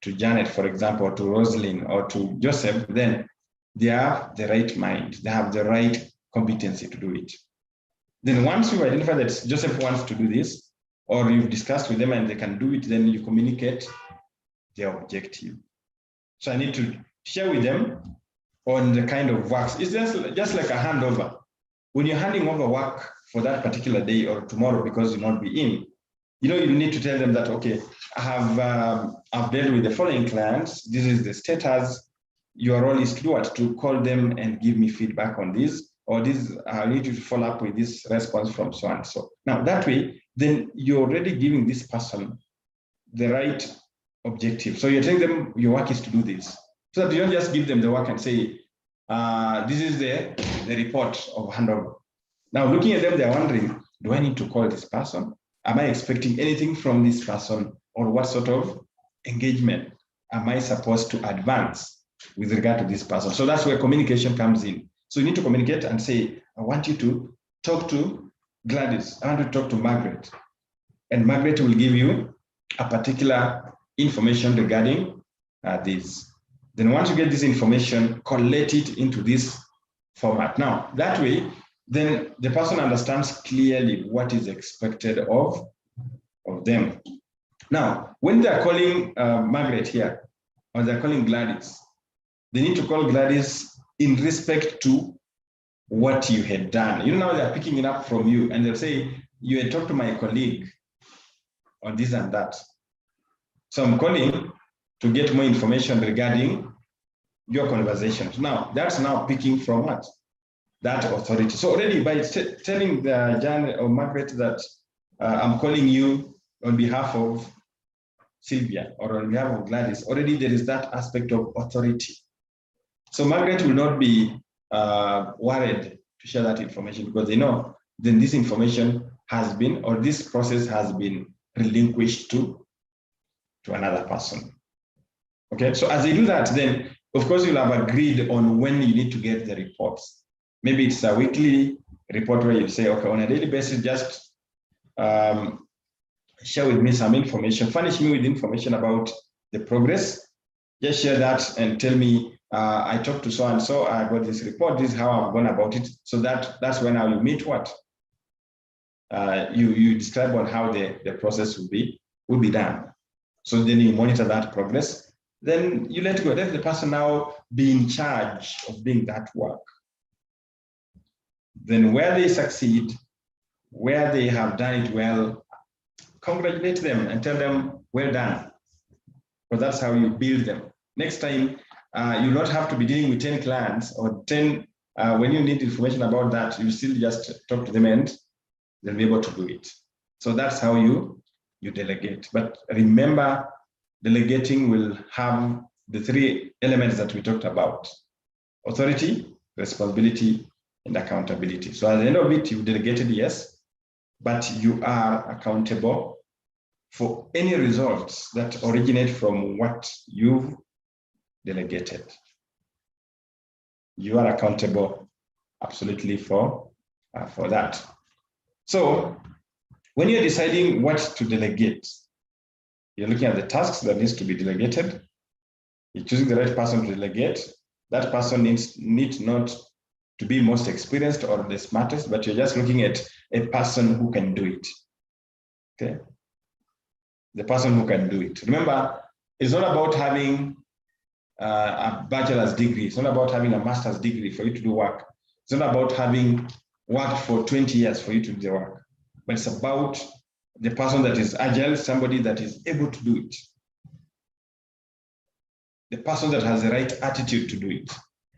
Janet, for example, or to Rosalind or to Joseph, then they have the right mind, they have the right competency to do it. Then once you identify that Joseph wants to do this, or you've discussed with them and they can do it, then you communicate their objective. So I need to share with them on the kind of works. It's just like a handover. When you're handing over work for that particular day or tomorrow because you'll not be in, you need to tell them that, okay, I've dealt with the following clients. This is the status. Your role is to do what? To call them and give me feedback on this, or this, I need you to follow up with this response from so and so. Now that way, then you're already giving this person the right objective. So you're telling them your work is to do this, so that you don't just give them the work and say, this is the report of handover. Now, looking at them, they're wondering, do I need to call this person? Am I expecting anything from this person? Or what sort of engagement am I supposed to advance with regard to this person? So that's where communication comes in. So you need to communicate and say, I want you to talk to Gladys. I want to talk to Margaret. And Margaret will give you a particular information regarding this. Then once you get this information, collate it into this format. Now, that way, then the person understands clearly what is expected of them. Now, when they're calling Margaret here, or they're calling Gladys, they need to call Gladys in respect to what you had done. You know, now they're picking it up from you and they'll say, you had talked to my colleague on this and that. So I'm calling to get more information regarding your conversations. Now, that's now picking from what? That authority. So already by telling the Jan or Margaret that I'm calling you on behalf of Sylvia or on behalf of Gladys, already there is that aspect of authority. So Margaret will not be worried to share that information because they know then this information has been, or this process has been relinquished to another person. Okay, so as they do that, then of course you'll have agreed on when you need to get the reports. Maybe it's a weekly report where you say, okay, on a daily basis, just share with me some information, furnish me with information about the progress. Just share that and tell me, I talked to so-and-so, I got this report, this is how I've gone about it. So that's when I will meet what? You describe on how the process will be done. So then you monitor that progress. Then you let go. Let the person now be in charge of doing that work. Then where they succeed, where they have done it well, congratulate them and tell them, well done. Because that's how you build them. Next time, you'll not have to be dealing with 10 clients or 10, when you need information about that, you still just talk to them and they'll be able to do it. So that's how you delegate. But remember, delegating will have the three elements that we talked about: authority, responsibility, and accountability. So at the end of it, you've delegated, yes, but you are accountable for any results that originate from what you've delegated. You are accountable absolutely for that. So when you're deciding what to delegate, you're looking at the tasks that needs to be delegated. You're choosing the right person to delegate. That person needs not to be most experienced or the smartest, but you're just looking at a person who can do it. Okay, the person who can do it. Remember, it's not about having a bachelor's degree. It's not about having a master's degree for you to do work. It's not about having worked for 20 years for you to do the work, but it's about the person that is agile, somebody that is able to do it. The person that has the right attitude to do it.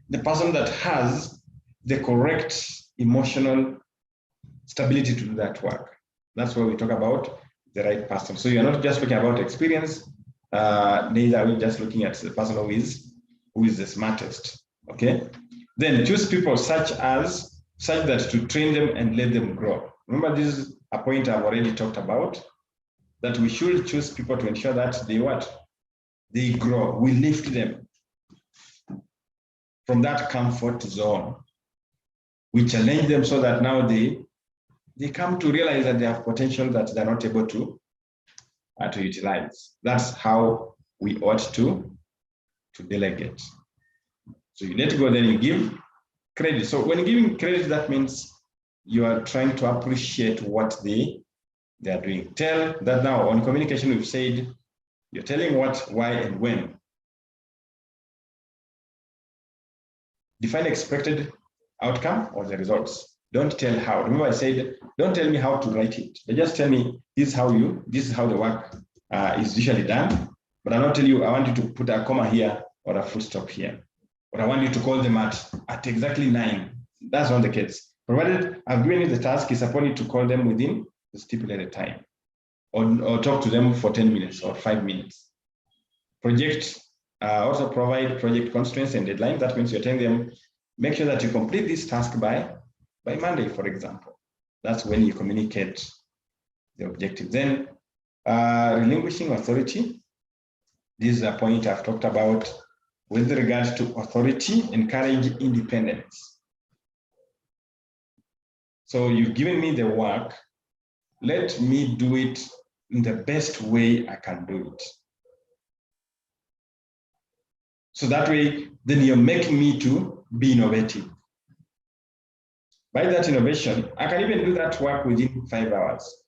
The person that has the correct emotional stability to do that work. That's where we talk about the right person. So you're not just talking about experience, neither are we just looking at the person who is the smartest. Okay. Then choose people such that to train them and let them grow. Remember, this is a point I've already talked about, that we should choose people to ensure that they grow. We lift them from that comfort zone. We challenge them so that now they come to realize that they have potential that they're not able to utilize. That's how we ought to delegate. So you let go, then you give credit. So when giving credit, that means you are trying to appreciate what they are doing. Tell that now on communication, we've said you're telling what, why, and when. Define expected outcome or the results. Don't tell how. Remember I said, don't tell me how to write it. But just tell me, this is how the work is usually done. But I'll not tell you, I want you to put a comma here or a full stop here. Or I want you to call them at exactly 9. That's not the case. Provided I've given you the task, it's upon you to call them within the stipulated time. Or talk to them for 10 minutes or 5 minutes. Also provide project constraints and deadlines. That means you're telling them make sure that you complete this task by Monday, for example. That's when you communicate the objective. Then relinquishing authority. This is a point I've talked about with regard to authority, encourage independence. So you've given me the work, let me do it in the best way I can do it. So that way, then you're making me to be innovative. By that innovation, I can even do that work within 5 hours.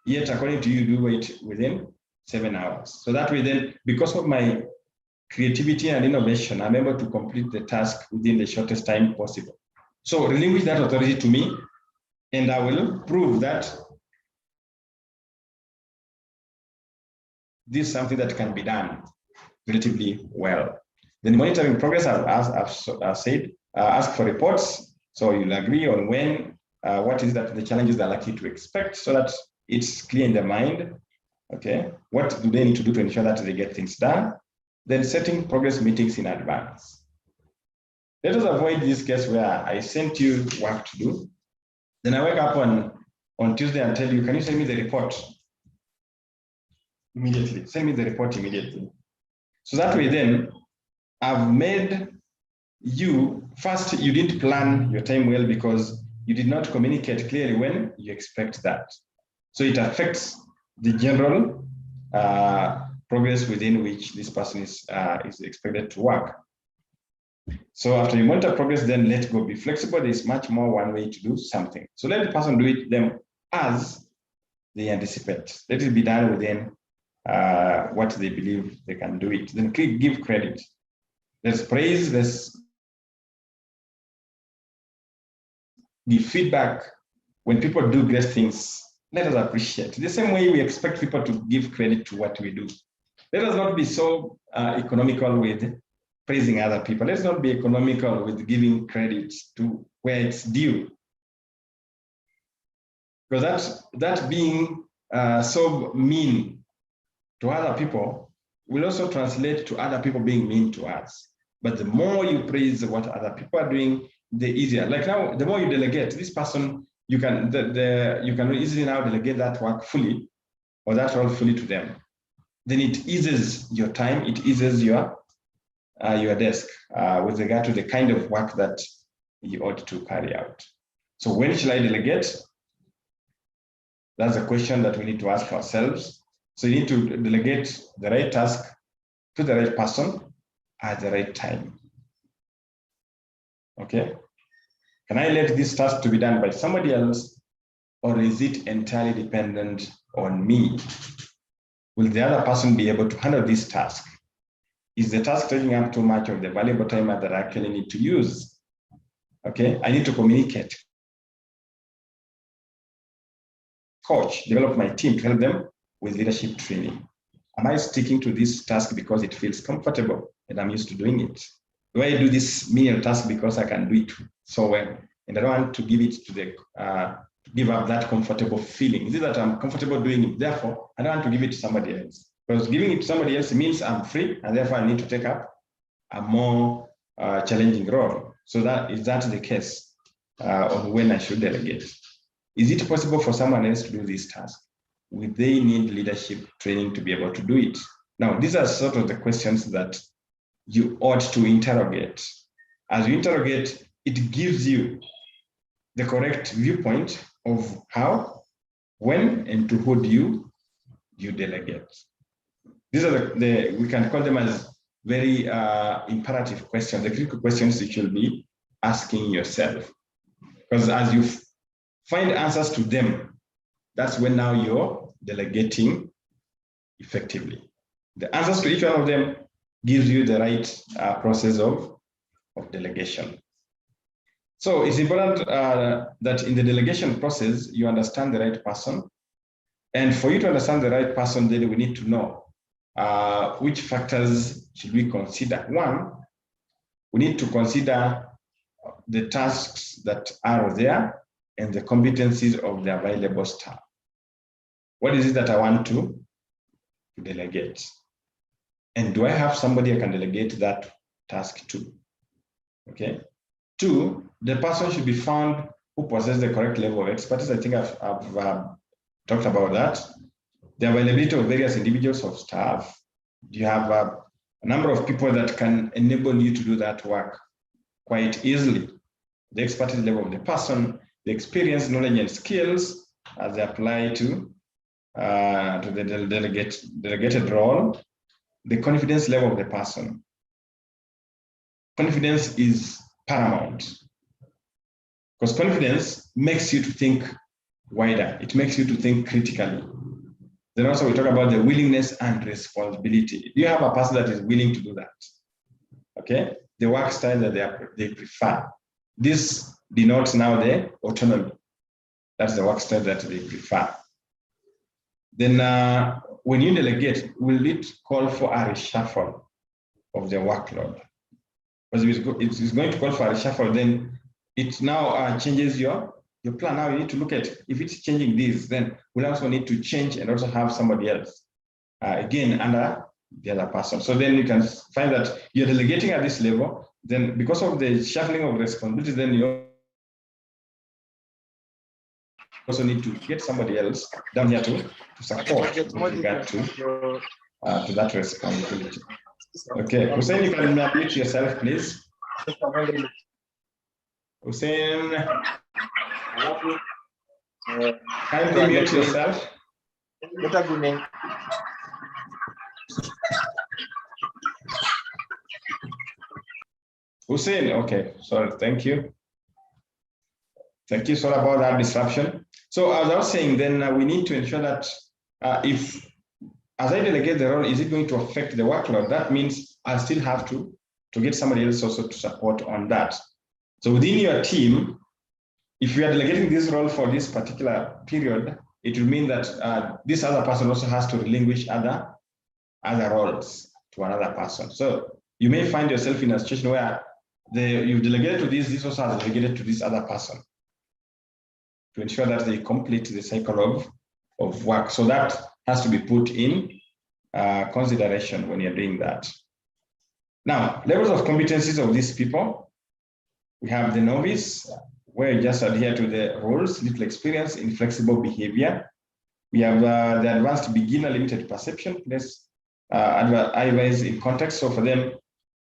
Yet, according to you, do it within 7 hours. So that way then, because of my creativity and innovation, I'm able to complete the task within the shortest time possible. So relinquish that authority to me, and I will prove that this is something that can be done relatively well. Then monitoring progress, I've said, ask for reports. So you'll agree on when, what is that the challenges they're likely to expect so that it's clear in their mind. Okay, what do they need to do to ensure that they get things done? Then setting progress meetings in advance. Let us avoid this case where I sent you work to do. Then I wake up on Tuesday and tell you, can you send me the report immediately? Send me the report immediately. So that way then, I've made you, first, you didn't plan your time well because you did not communicate clearly when you expect that. So it affects the general progress within which this person is expected to work. So after you monitor progress, then let go, be flexible. There's much more one way to do something. So let the person do it them as they anticipate. Let it be done within what they believe they can do it. Then give credit. Let's praise, let's give feedback. When people do great things, let us appreciate. The same way we expect people to give credit to what we do. Let us not be so economical with praising other people. Let's not be economical with giving credit to where it's due. Because that being so mean to other people will also translate to other people being mean to us. But the more you praise what other people are doing, the easier. Like now, the more you delegate, this person, you can easily now delegate that work fully or that role fully to them. Then it eases your time, it eases your desk with regard to the kind of work that you ought to carry out. So when shall I delegate? That's a question that we need to ask ourselves. So you need to delegate the right task to the right person at the right time. Okay? Can I let this task to be done by somebody else, or is it entirely dependent on me? Will the other person be able to handle this task? Is the task taking up too much of the valuable time that I actually need to use? Okay, I need to communicate. Coach, develop my team to help them with leadership training. Am I sticking to this task because it feels comfortable and I'm used to doing it? Do I do this menial task because I can do it so well? And I don't want to give it to give up that comfortable feeling. Is it that I'm comfortable doing it? Therefore, I don't want to give it to somebody else. Because giving it to somebody else means I'm free, and therefore I need to take up a more challenging role. So is that the case on when I should delegate? Is it possible for someone else to do this task? Will they need leadership training to be able to do it? Now, these are sort of the questions that you ought to interrogate. As you interrogate, it gives you the correct viewpoint of how, when, and to who do you delegate. These are we can call them as very imperative questions, the critical questions you should be asking yourself. Because as you find answers to them, that's when now you're delegating effectively. The answers to each one of them gives you the right process of delegation. So it's important that in the delegation process, you understand the right person. And for you to understand the right person, then we need to know which factors should we consider. One, we need to consider the tasks that are there and the competencies of the available staff. What is it that I want to delegate? And do I have somebody I can delegate that task to? Okay. 2, the person should be found who possesses the correct level of expertise. I think I've talked about that. The availability of various individuals of staff. You have a number of people that can enable you to do that work quite easily. The expertise level of the person, the experience, knowledge, and skills as they apply to the delegated role, the confidence level of the person. Confidence is paramount because confidence makes you to think wider. It makes you to think critically. Then also we talk about the willingness and responsibility. Do you have a person that is willing to do that? Okay, the work style that they prefer. This denotes now the autonomy. That's the work style that they prefer. Then when you delegate, will it call for a reshuffle of the workload? Because if it's going to call for a reshuffle, then it now changes your plan. Now you need to look at, if it's changing this, then we'll also need to change and also have somebody else, again, under the other person. So then you can find that you're delegating at this level, then because of the shuffling of responsibilities, then you also need to get somebody else down here to support with regard to that responsibility. Okay, Hussein, you can mute yourself, please. Hussein, kindly mute yourself. Hussein, okay, sorry, thank you. Thank you, sorry about that disruption. So as I was saying, then we need to ensure that if, as I delegate the role, is it going to affect the workload? That means I still have to get somebody else also to support on that. So within your team, if you are delegating this role for this particular period, it will mean that this other person also has to relinquish other roles to another person. So you may find yourself in a situation where you've delegated to this also has delegated to this other person to ensure that they complete the cycle of work. So that has to be put in consideration when you're doing that. Now, levels of competencies of these people. We have the novice, where you just adhere to the rules, little experience, inflexible behavior. We have the advanced beginner, limited perception, less advice in context. So for them,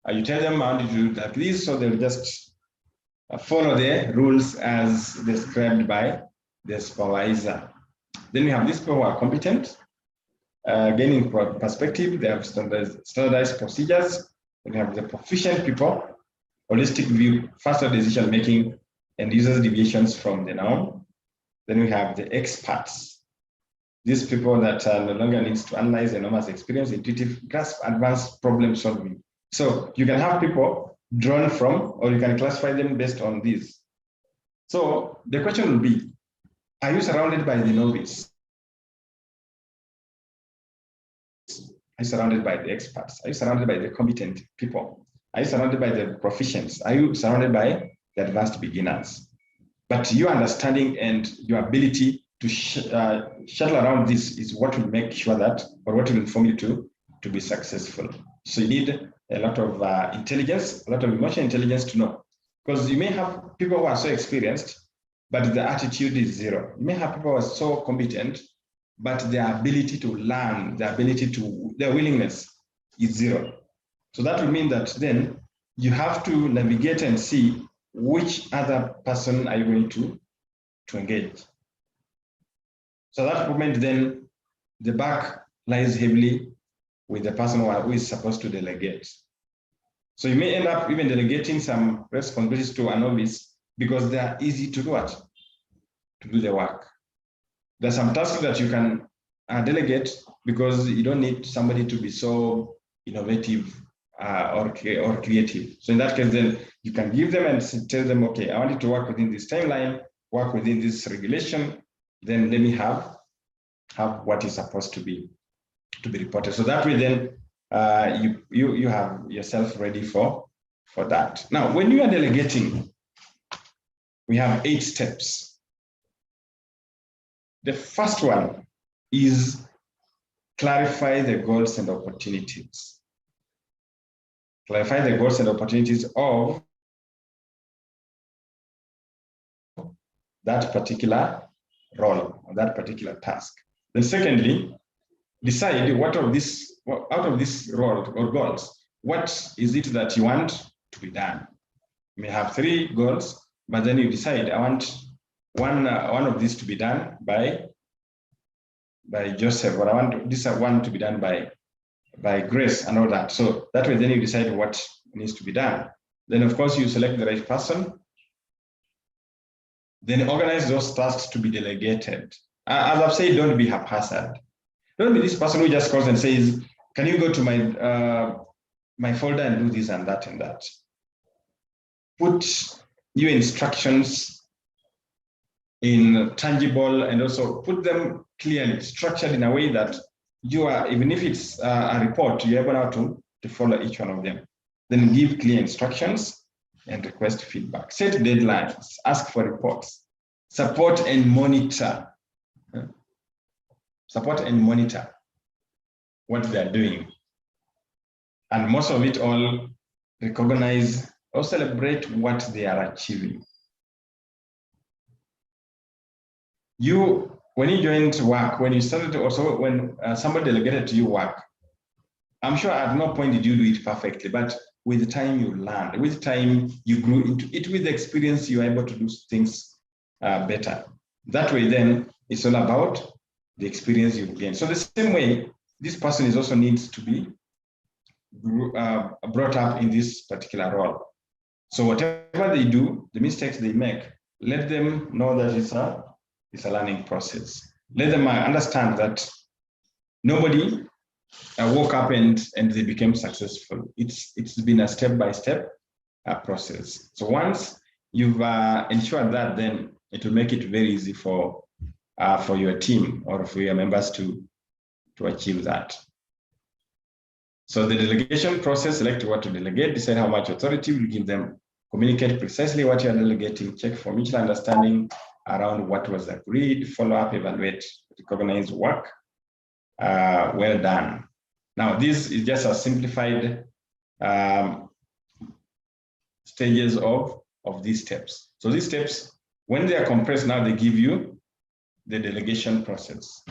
you tell them how to do like this, so they'll just follow the rules as described by the supervisor. Then we have these people who are competent, gaining perspective. They have standardized procedures. We have the proficient people, holistic view, faster decision making, and uses deviations from the norm. Then we have the experts. These people that no longer needs to analyze enormous experience, intuitive grasp, advanced problem solving. So you can have people drawn from, or you can classify them based on these. So the question will be, are you surrounded by the novice? Are you surrounded by the experts? Are you surrounded by the competent people? Are you surrounded by the proficients? Are you surrounded by the advanced beginners? But your understanding and your ability to shuttle around this is what will make sure that, or what will inform you to be successful. So you need a lot of intelligence, a lot of emotional intelligence to know. Because you may have people who are so experienced, but the attitude is zero. You may have people who are so competent, but their ability to learn, their willingness is zero. So that will mean that then you have to navigate and see which other person are you going to engage. So at that moment, then the buck lies heavily with the person who is supposed to delegate. So you may end up even delegating some responsibilities to a novice because they are easy to do what? To do the work. There are some tasks that you can delegate because you don't need somebody to be so innovative or creative. So in that case, then you can give them and tell them, okay, I want you to work within this timeline, work within this regulation, then let me have what is supposed to be reported. So that way, then you have yourself ready for that. Now, when you are delegating, we have 8 steps. The first one is clarify the goals and opportunities. Clarify the goals and opportunities of that particular role or that particular task. Then secondly, decide what of this, out of this role or goals, what is it that you want to be done? You may have 3 goals, but then you decide, I want one of these to be done by Joseph, or I want this one to be done by Grace and all that. So that way, then you decide what needs to be done. Then of course you select the right person. Then organize those tasks to be delegated. As I've said, don't be haphazard. Don't be this person who just calls and says, can you go to my folder and do this and that and that. Put your instructions in tangible and also put them clearly structured in a way that you are, even if it's a report, you're able now to follow each one of them. Then give clear instructions and request feedback. Set deadlines, ask for reports, support and monitor. Support and monitor what they're doing. And most of it all, recognize or celebrate what they are achieving. When you joined work, when you started, also when somebody delegated to you work, I'm sure at no point did you do it perfectly, but with time you learned, with time you grew into it, with the experience you're able to do things better. That way then, it's all about the experience you gain. So the same way, this person is also needs to be brought up in this particular role. So whatever they do, the mistakes they make, let them know that it's a learning process. Let them understand that nobody woke up and they became successful. It's been a step-by-step process. So once you've ensured that, then it will make it very easy for your team or for your members to achieve that. So the delegation process, select what to delegate, decide how much authority will give them, communicate precisely what you're delegating, check for mutual understanding around what was agreed, follow up, evaluate, recognize work. Well done. Now, this is just a simplified stages of these steps. So these steps, when they are compressed, now they give you the delegation process,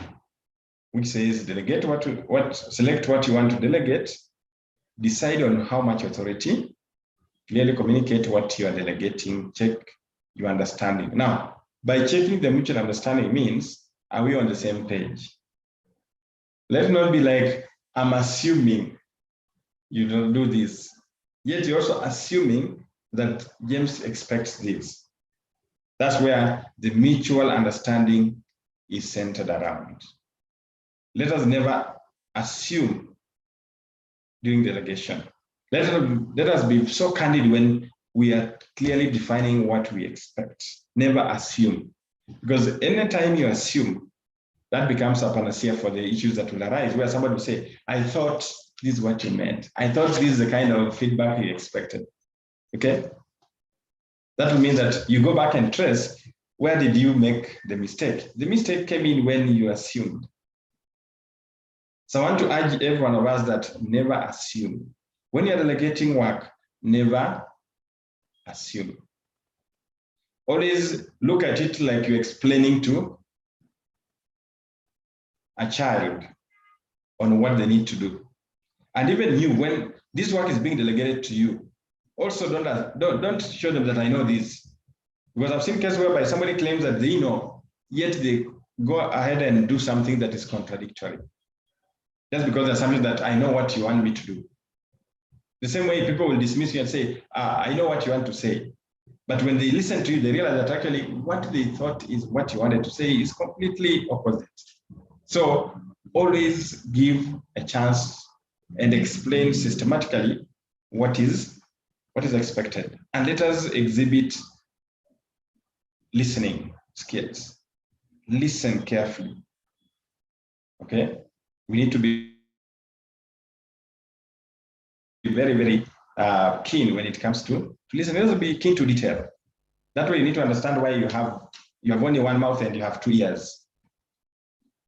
which says delegate select what you want to delegate, decide on how much authority, clearly communicate what you are delegating, check your understanding. Now, by checking the mutual understanding means, are we on the same page? Let's not be like, I'm assuming you don't do this, yet you're also assuming that James expects this. That's where the mutual understanding is centered around. Let us never assume during delegation. Let us be so candid when we are clearly defining what we expect. Never assume, because anytime you assume, that becomes a panacea for the issues that will arise, where somebody will say, I thought this is what you meant. I thought this is the kind of feedback you expected. Okay? That will mean that you go back and trace, where did you make the mistake? The mistake came in when you assumed. So I want to urge every one of us that never assume. When you're delegating work, never assume. Always look at it like you're explaining to a child on what they need to do. And even you, when this work is being delegated to you, also don't show them that I know this. Because I've seen cases whereby somebody claims that they know, yet they go ahead and do something that is contradictory. Just because there's something that I know what you want me to do. The same way people will dismiss you and say, I know what you want to say. But when they listen to you, they realize that actually what they thought is what you wanted to say is completely opposite. So always give a chance and explain systematically what is expected. And let us exhibit listening skills. Listen carefully. Okay? We need to be very, very keen when it comes to listen. Let us be keen to detail. That way you need to understand why you have only one mouth and you have 2 ears.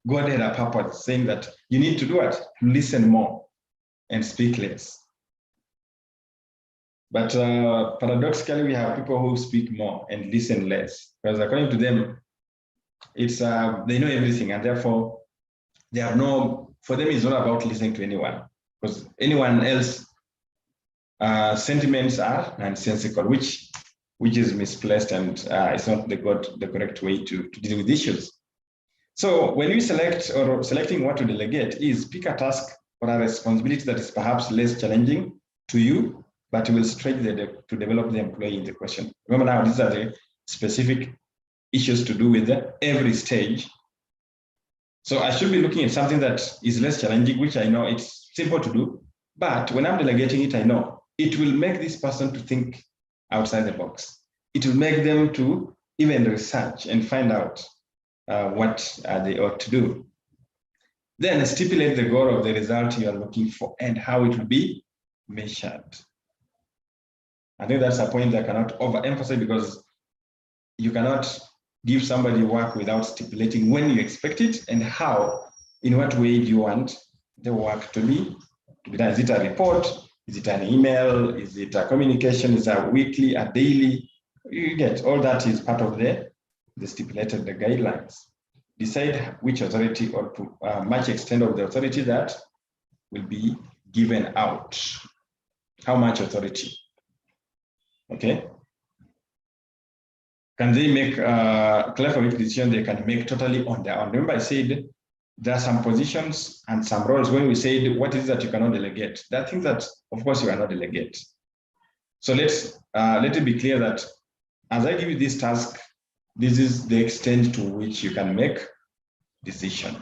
God had a purpose saying that you need to do what? Listen more and speak less. But paradoxically, we have people who speak more and listen less, because according to them, it's they know everything, and therefore they have no. For them, it's not about listening to anyone, because anyone else sentiments are nonsensical, which is misplaced, and it's not the correct way to deal with issues. So when we selecting what to delegate is pick a task or a responsibility that is perhaps less challenging to you, but will stretch to develop the employee in the question. Remember now, these are the specific issues to do with every stage. So I should be looking at something that is less challenging, which I know it's simple to do, but when I'm delegating it, I know it will make this person to think outside the box. It will make them to even research and find out what they ought to do. Then stipulate the goal of the result you are looking for and how it will be measured. I think that's a point that I cannot overemphasize, because you cannot give somebody work without stipulating when you expect it and how, in what way do you want the work to be done. Is it a report? Is it an email? Is it a communication? Is it a weekly, a daily? You get all that is part of the stipulated guidelines. Decide which authority or to much extent of the authority that will be given out. How much authority? Okay. Can they make clear for which decision they can make totally on their own? Remember I said there are some positions and some roles when we said what is that you cannot delegate. There are things that of course you cannot delegate. So let it be clear that as I give you this task, this is the extent to which you can make decision.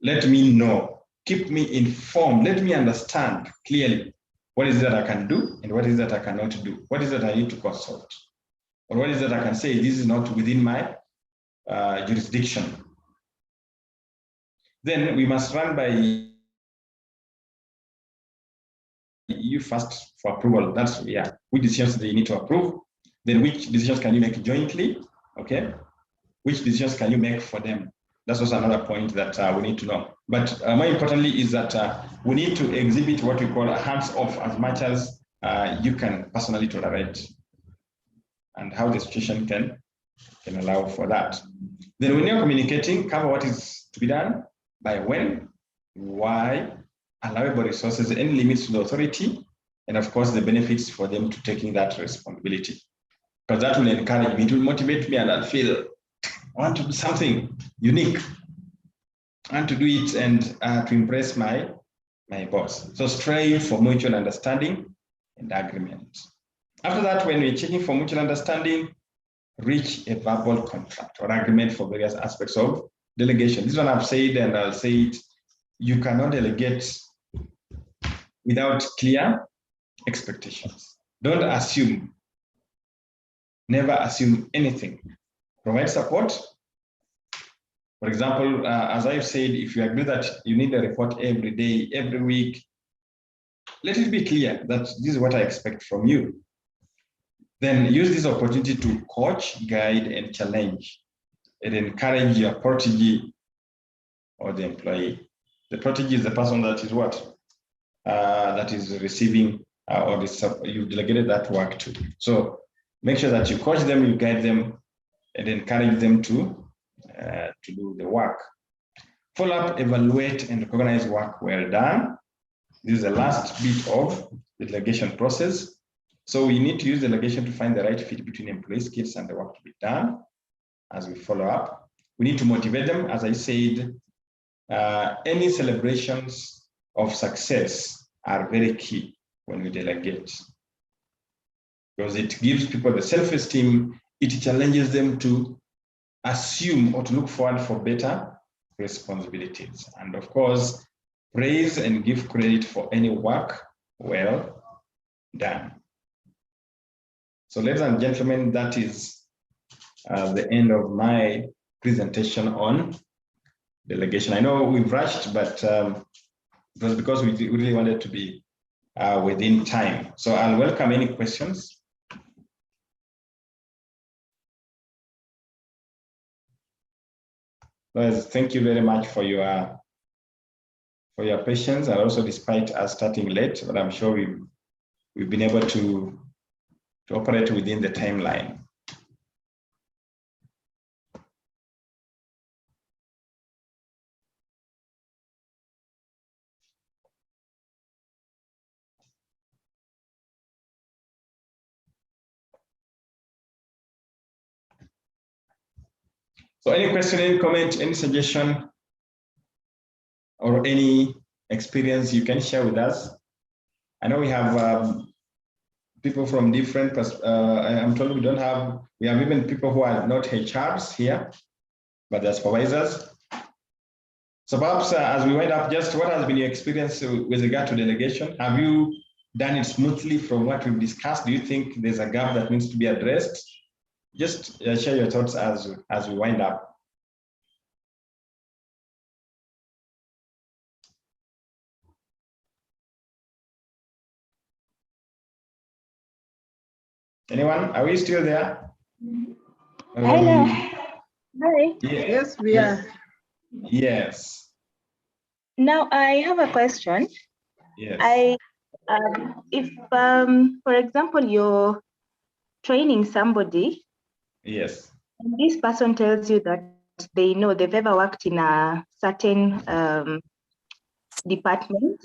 Let me know, keep me informed, let me understand clearly what is that I can do and what is that I cannot do, what is that I need to consult, or what is that I can say this is not within my jurisdiction. Then we must run by you first for approval. That's which decisions do you need to approve, then which decisions can you make jointly, okay? Which decisions can you make for them? That's also another point that we need to know. But more importantly is that we need to exhibit what we call a hands-off as much as you can personally tolerate, and how the situation can allow for that. Then when you're communicating, cover what is to be done, by when, why, allowable resources, any limits to the authority, and of course the benefits for them to taking that responsibility. Because that will encourage me, it will motivate me, and I'll feel I want to do something unique. I want to do it and to impress my boss. So strive for mutual understanding and agreement. After that, when we're checking for mutual understanding, reach a verbal contract or agreement for various aspects of delegation. This one I've said, and I'll say it, you cannot delegate without clear expectations. Don't assume. Never assume anything. Provide support. For example, as I've said, if you agree that you need a report every day, every week, let it be clear that this is what I expect from you. Then use this opportunity to coach, guide, and challenge, and encourage your protege or the employee. The protege is the person that is what? That is receiving or you've delegated that work to. So make sure that you coach them, you guide them, and encourage them to do the work. Follow up, evaluate, and recognize work well done. This is the last bit of the delegation process. So we need to use delegation to find the right fit between employee skills and the work to be done. As we follow up, we need to motivate them. As I said, any celebrations of success are very key when we delegate, because it gives people the self-esteem. It challenges them to assume or to look forward for better responsibilities. And of course, praise and give credit for any work well done. So ladies and gentlemen, that is the end of my presentation on delegation. I know we've rushed, but it was because we really wanted to be within time. So I'll welcome any questions. Thank you very much for your patience, and also despite us starting late, but I'm sure we've been able to operate within the timeline. So any question, any comment, any suggestion, or any experience you can share with us? I know we have people from different, I'm told we have even people who are not HRs here, but they're supervisors. So perhaps as we wind up, just what has been your experience with regard to delegation? Have you done it smoothly from what we've discussed? Do you think there's a gap that needs to be addressed? Just share your thoughts as we wind up. Anyone? Are we still there? Hello. Hi. Yes, we are. Yes. Now I have a question. Yes. If, for example, you're training somebody. Yes. And this person tells you that they know they've ever worked in a certain department.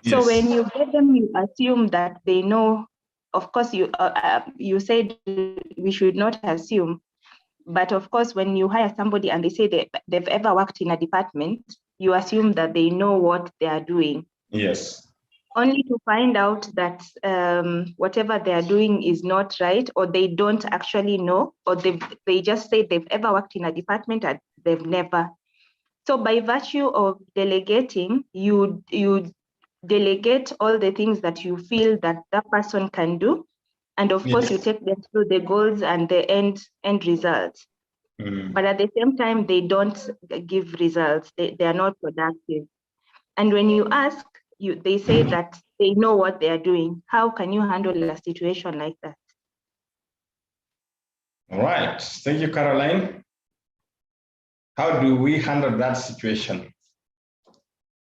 Yes. So when you get them, you assume that they know. Of course, you said we should not assume, but of course, when you hire somebody and they say they've ever worked in a department, you assume that they know what they are doing. Yes. Only to find out that whatever they are doing is not right, or they don't actually know, or they just say they've ever worked in a department and they've never. So by virtue of delegating, you delegate all the things that you feel that that person can do. And of course, you take them through the goals and the end results. But at the same time, they don't give results. They are not productive. And when you ask, they say that they know what they are doing. How can you handle a situation like that? All right. Thank you, Caroline. How do we handle that situation?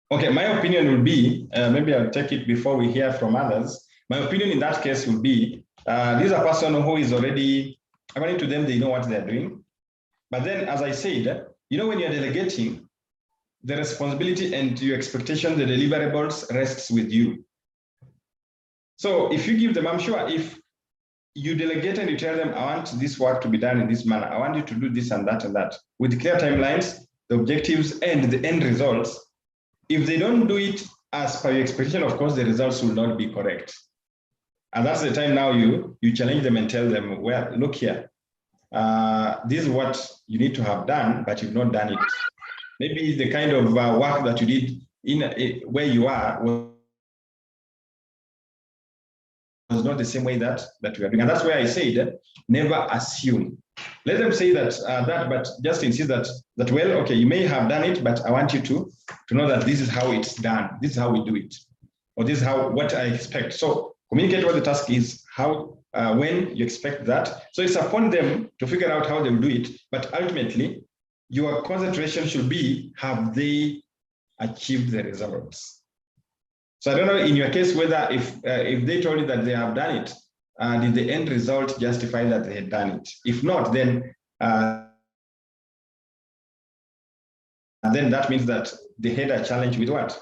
Okay, my opinion will be, maybe I'll take it before we hear from others. My opinion in that case will be, this is a person who is already, according to them, they know what they're doing. But then, as I said, you know, when you're delegating, the responsibility and your expectation, the deliverables rests with you. So if you give them, I'm sure if you delegate and you tell them, I want this work to be done in this manner, I want you to do this and that, with clear timelines, the objectives and the end results. If they don't do it as per your expectation, of course, the results will not be correct. And that's the time now you challenge them and tell them, well, look here, this is what you need to have done, but you've not done it. Maybe the kind of work that you did in where you are was not the same way that we are doing. And that's why I said, never assume. Let them say that, but just insist that, well, okay, you may have done it, but I want you to know that this is how it's done. This is how we do it. Or this is what I expect. So communicate what the task is, how, when you expect that. So it's upon them to figure out how they will do it. But ultimately, your concentration should be, have they achieved the results? So I don't know in your case whether if they told you that they have done it, did the end result justify that they had done it? If not, then that means that they had a challenge with what?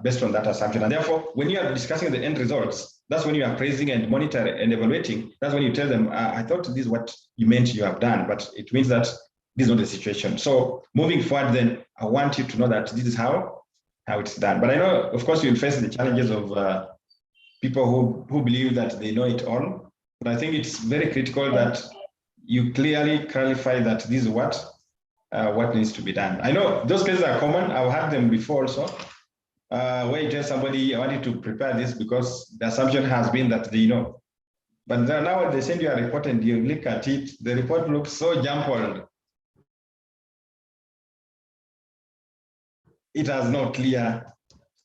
Based on that assumption. And therefore, when you are discussing the end results, that's when you are praising and monitoring and evaluating. That's when you tell them, I thought this is what you meant you have done, but it means that this is not the situation. So moving forward, then I want you to know that this is how it's done. But I know, of course, you'll face the challenges of people who believe that they know it all. But I think it's very critical that you clearly clarify that this is what needs to be done. I know those cases are common. I've had them before also, where you tell somebody, I want you to prepare this because the assumption has been that they know. But now they send you a report and you look at it, the report looks so jumbled. It has no clear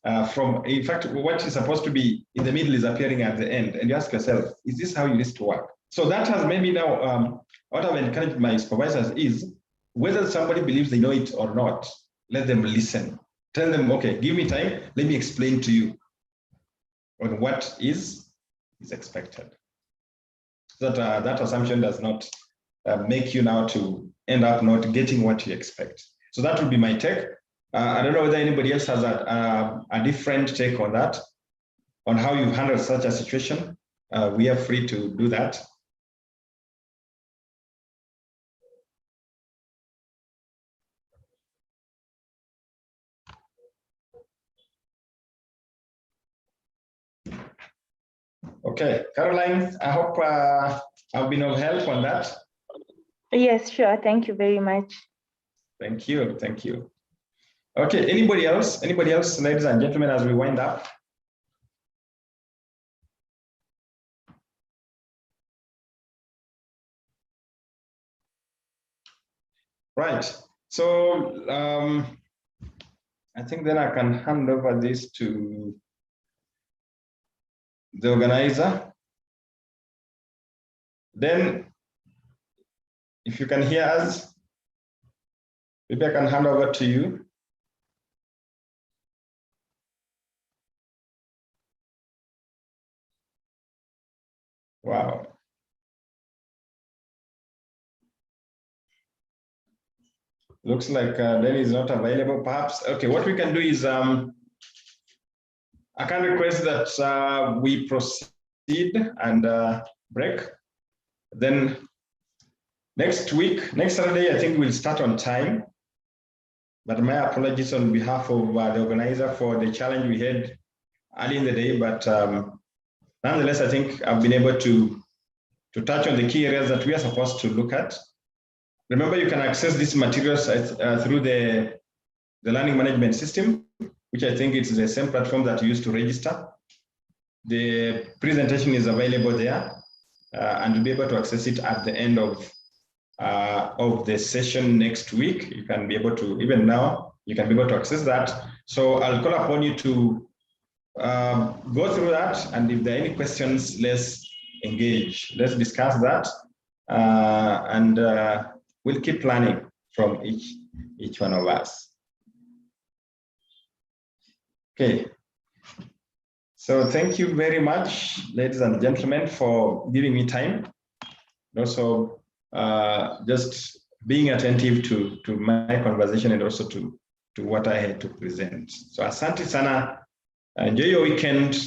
in fact, what is supposed to be in the middle is appearing at the end. And you ask yourself, is this how you need to work? So that has maybe now, what I've encouraged my supervisors is, whether somebody believes they know it or not, let them listen. Tell them, okay, give me time, let me explain to you on what is is expected. That assumption does not make you now to end up not getting what you expect. So that would be my take. I don't know whether anybody else has a different take on that, on how you handle such a situation. We are free to do that. Okay, Caroline, I hope I've been of help on that. Yes, sure. Thank you very much. Thank you. Thank you. Okay, anybody else? Anybody else, ladies and gentlemen, as we wind up? Right. So I think then I can hand over this to the organizer. Then, if you can hear us, maybe I can hand over to you. Wow. Looks like Denny is not available, perhaps. Okay, what we can do is I can request that we proceed and break. Then next week, next Saturday, I think we'll start on time. But my apologies on behalf of the organizer for the challenge we had early in the day. But nonetheless, I think I've been able to touch on the key areas that we are supposed to look at. Remember, you can access these materials through the learning management system, which I think is the same platform that you use to register. The presentation is available there, and you'll be able to access it at the end of the session next week. You can be able to, even now, you can be able to access that. So I'll call upon you to go through that, and if there are any questions, let's engage. Let's discuss that, and we'll keep learning from each one of us. Okay. So thank you very much, ladies and gentlemen, for giving me time. And also just being attentive to my conversation and also to what I had to present. So asante sana. Enjoy your weekend.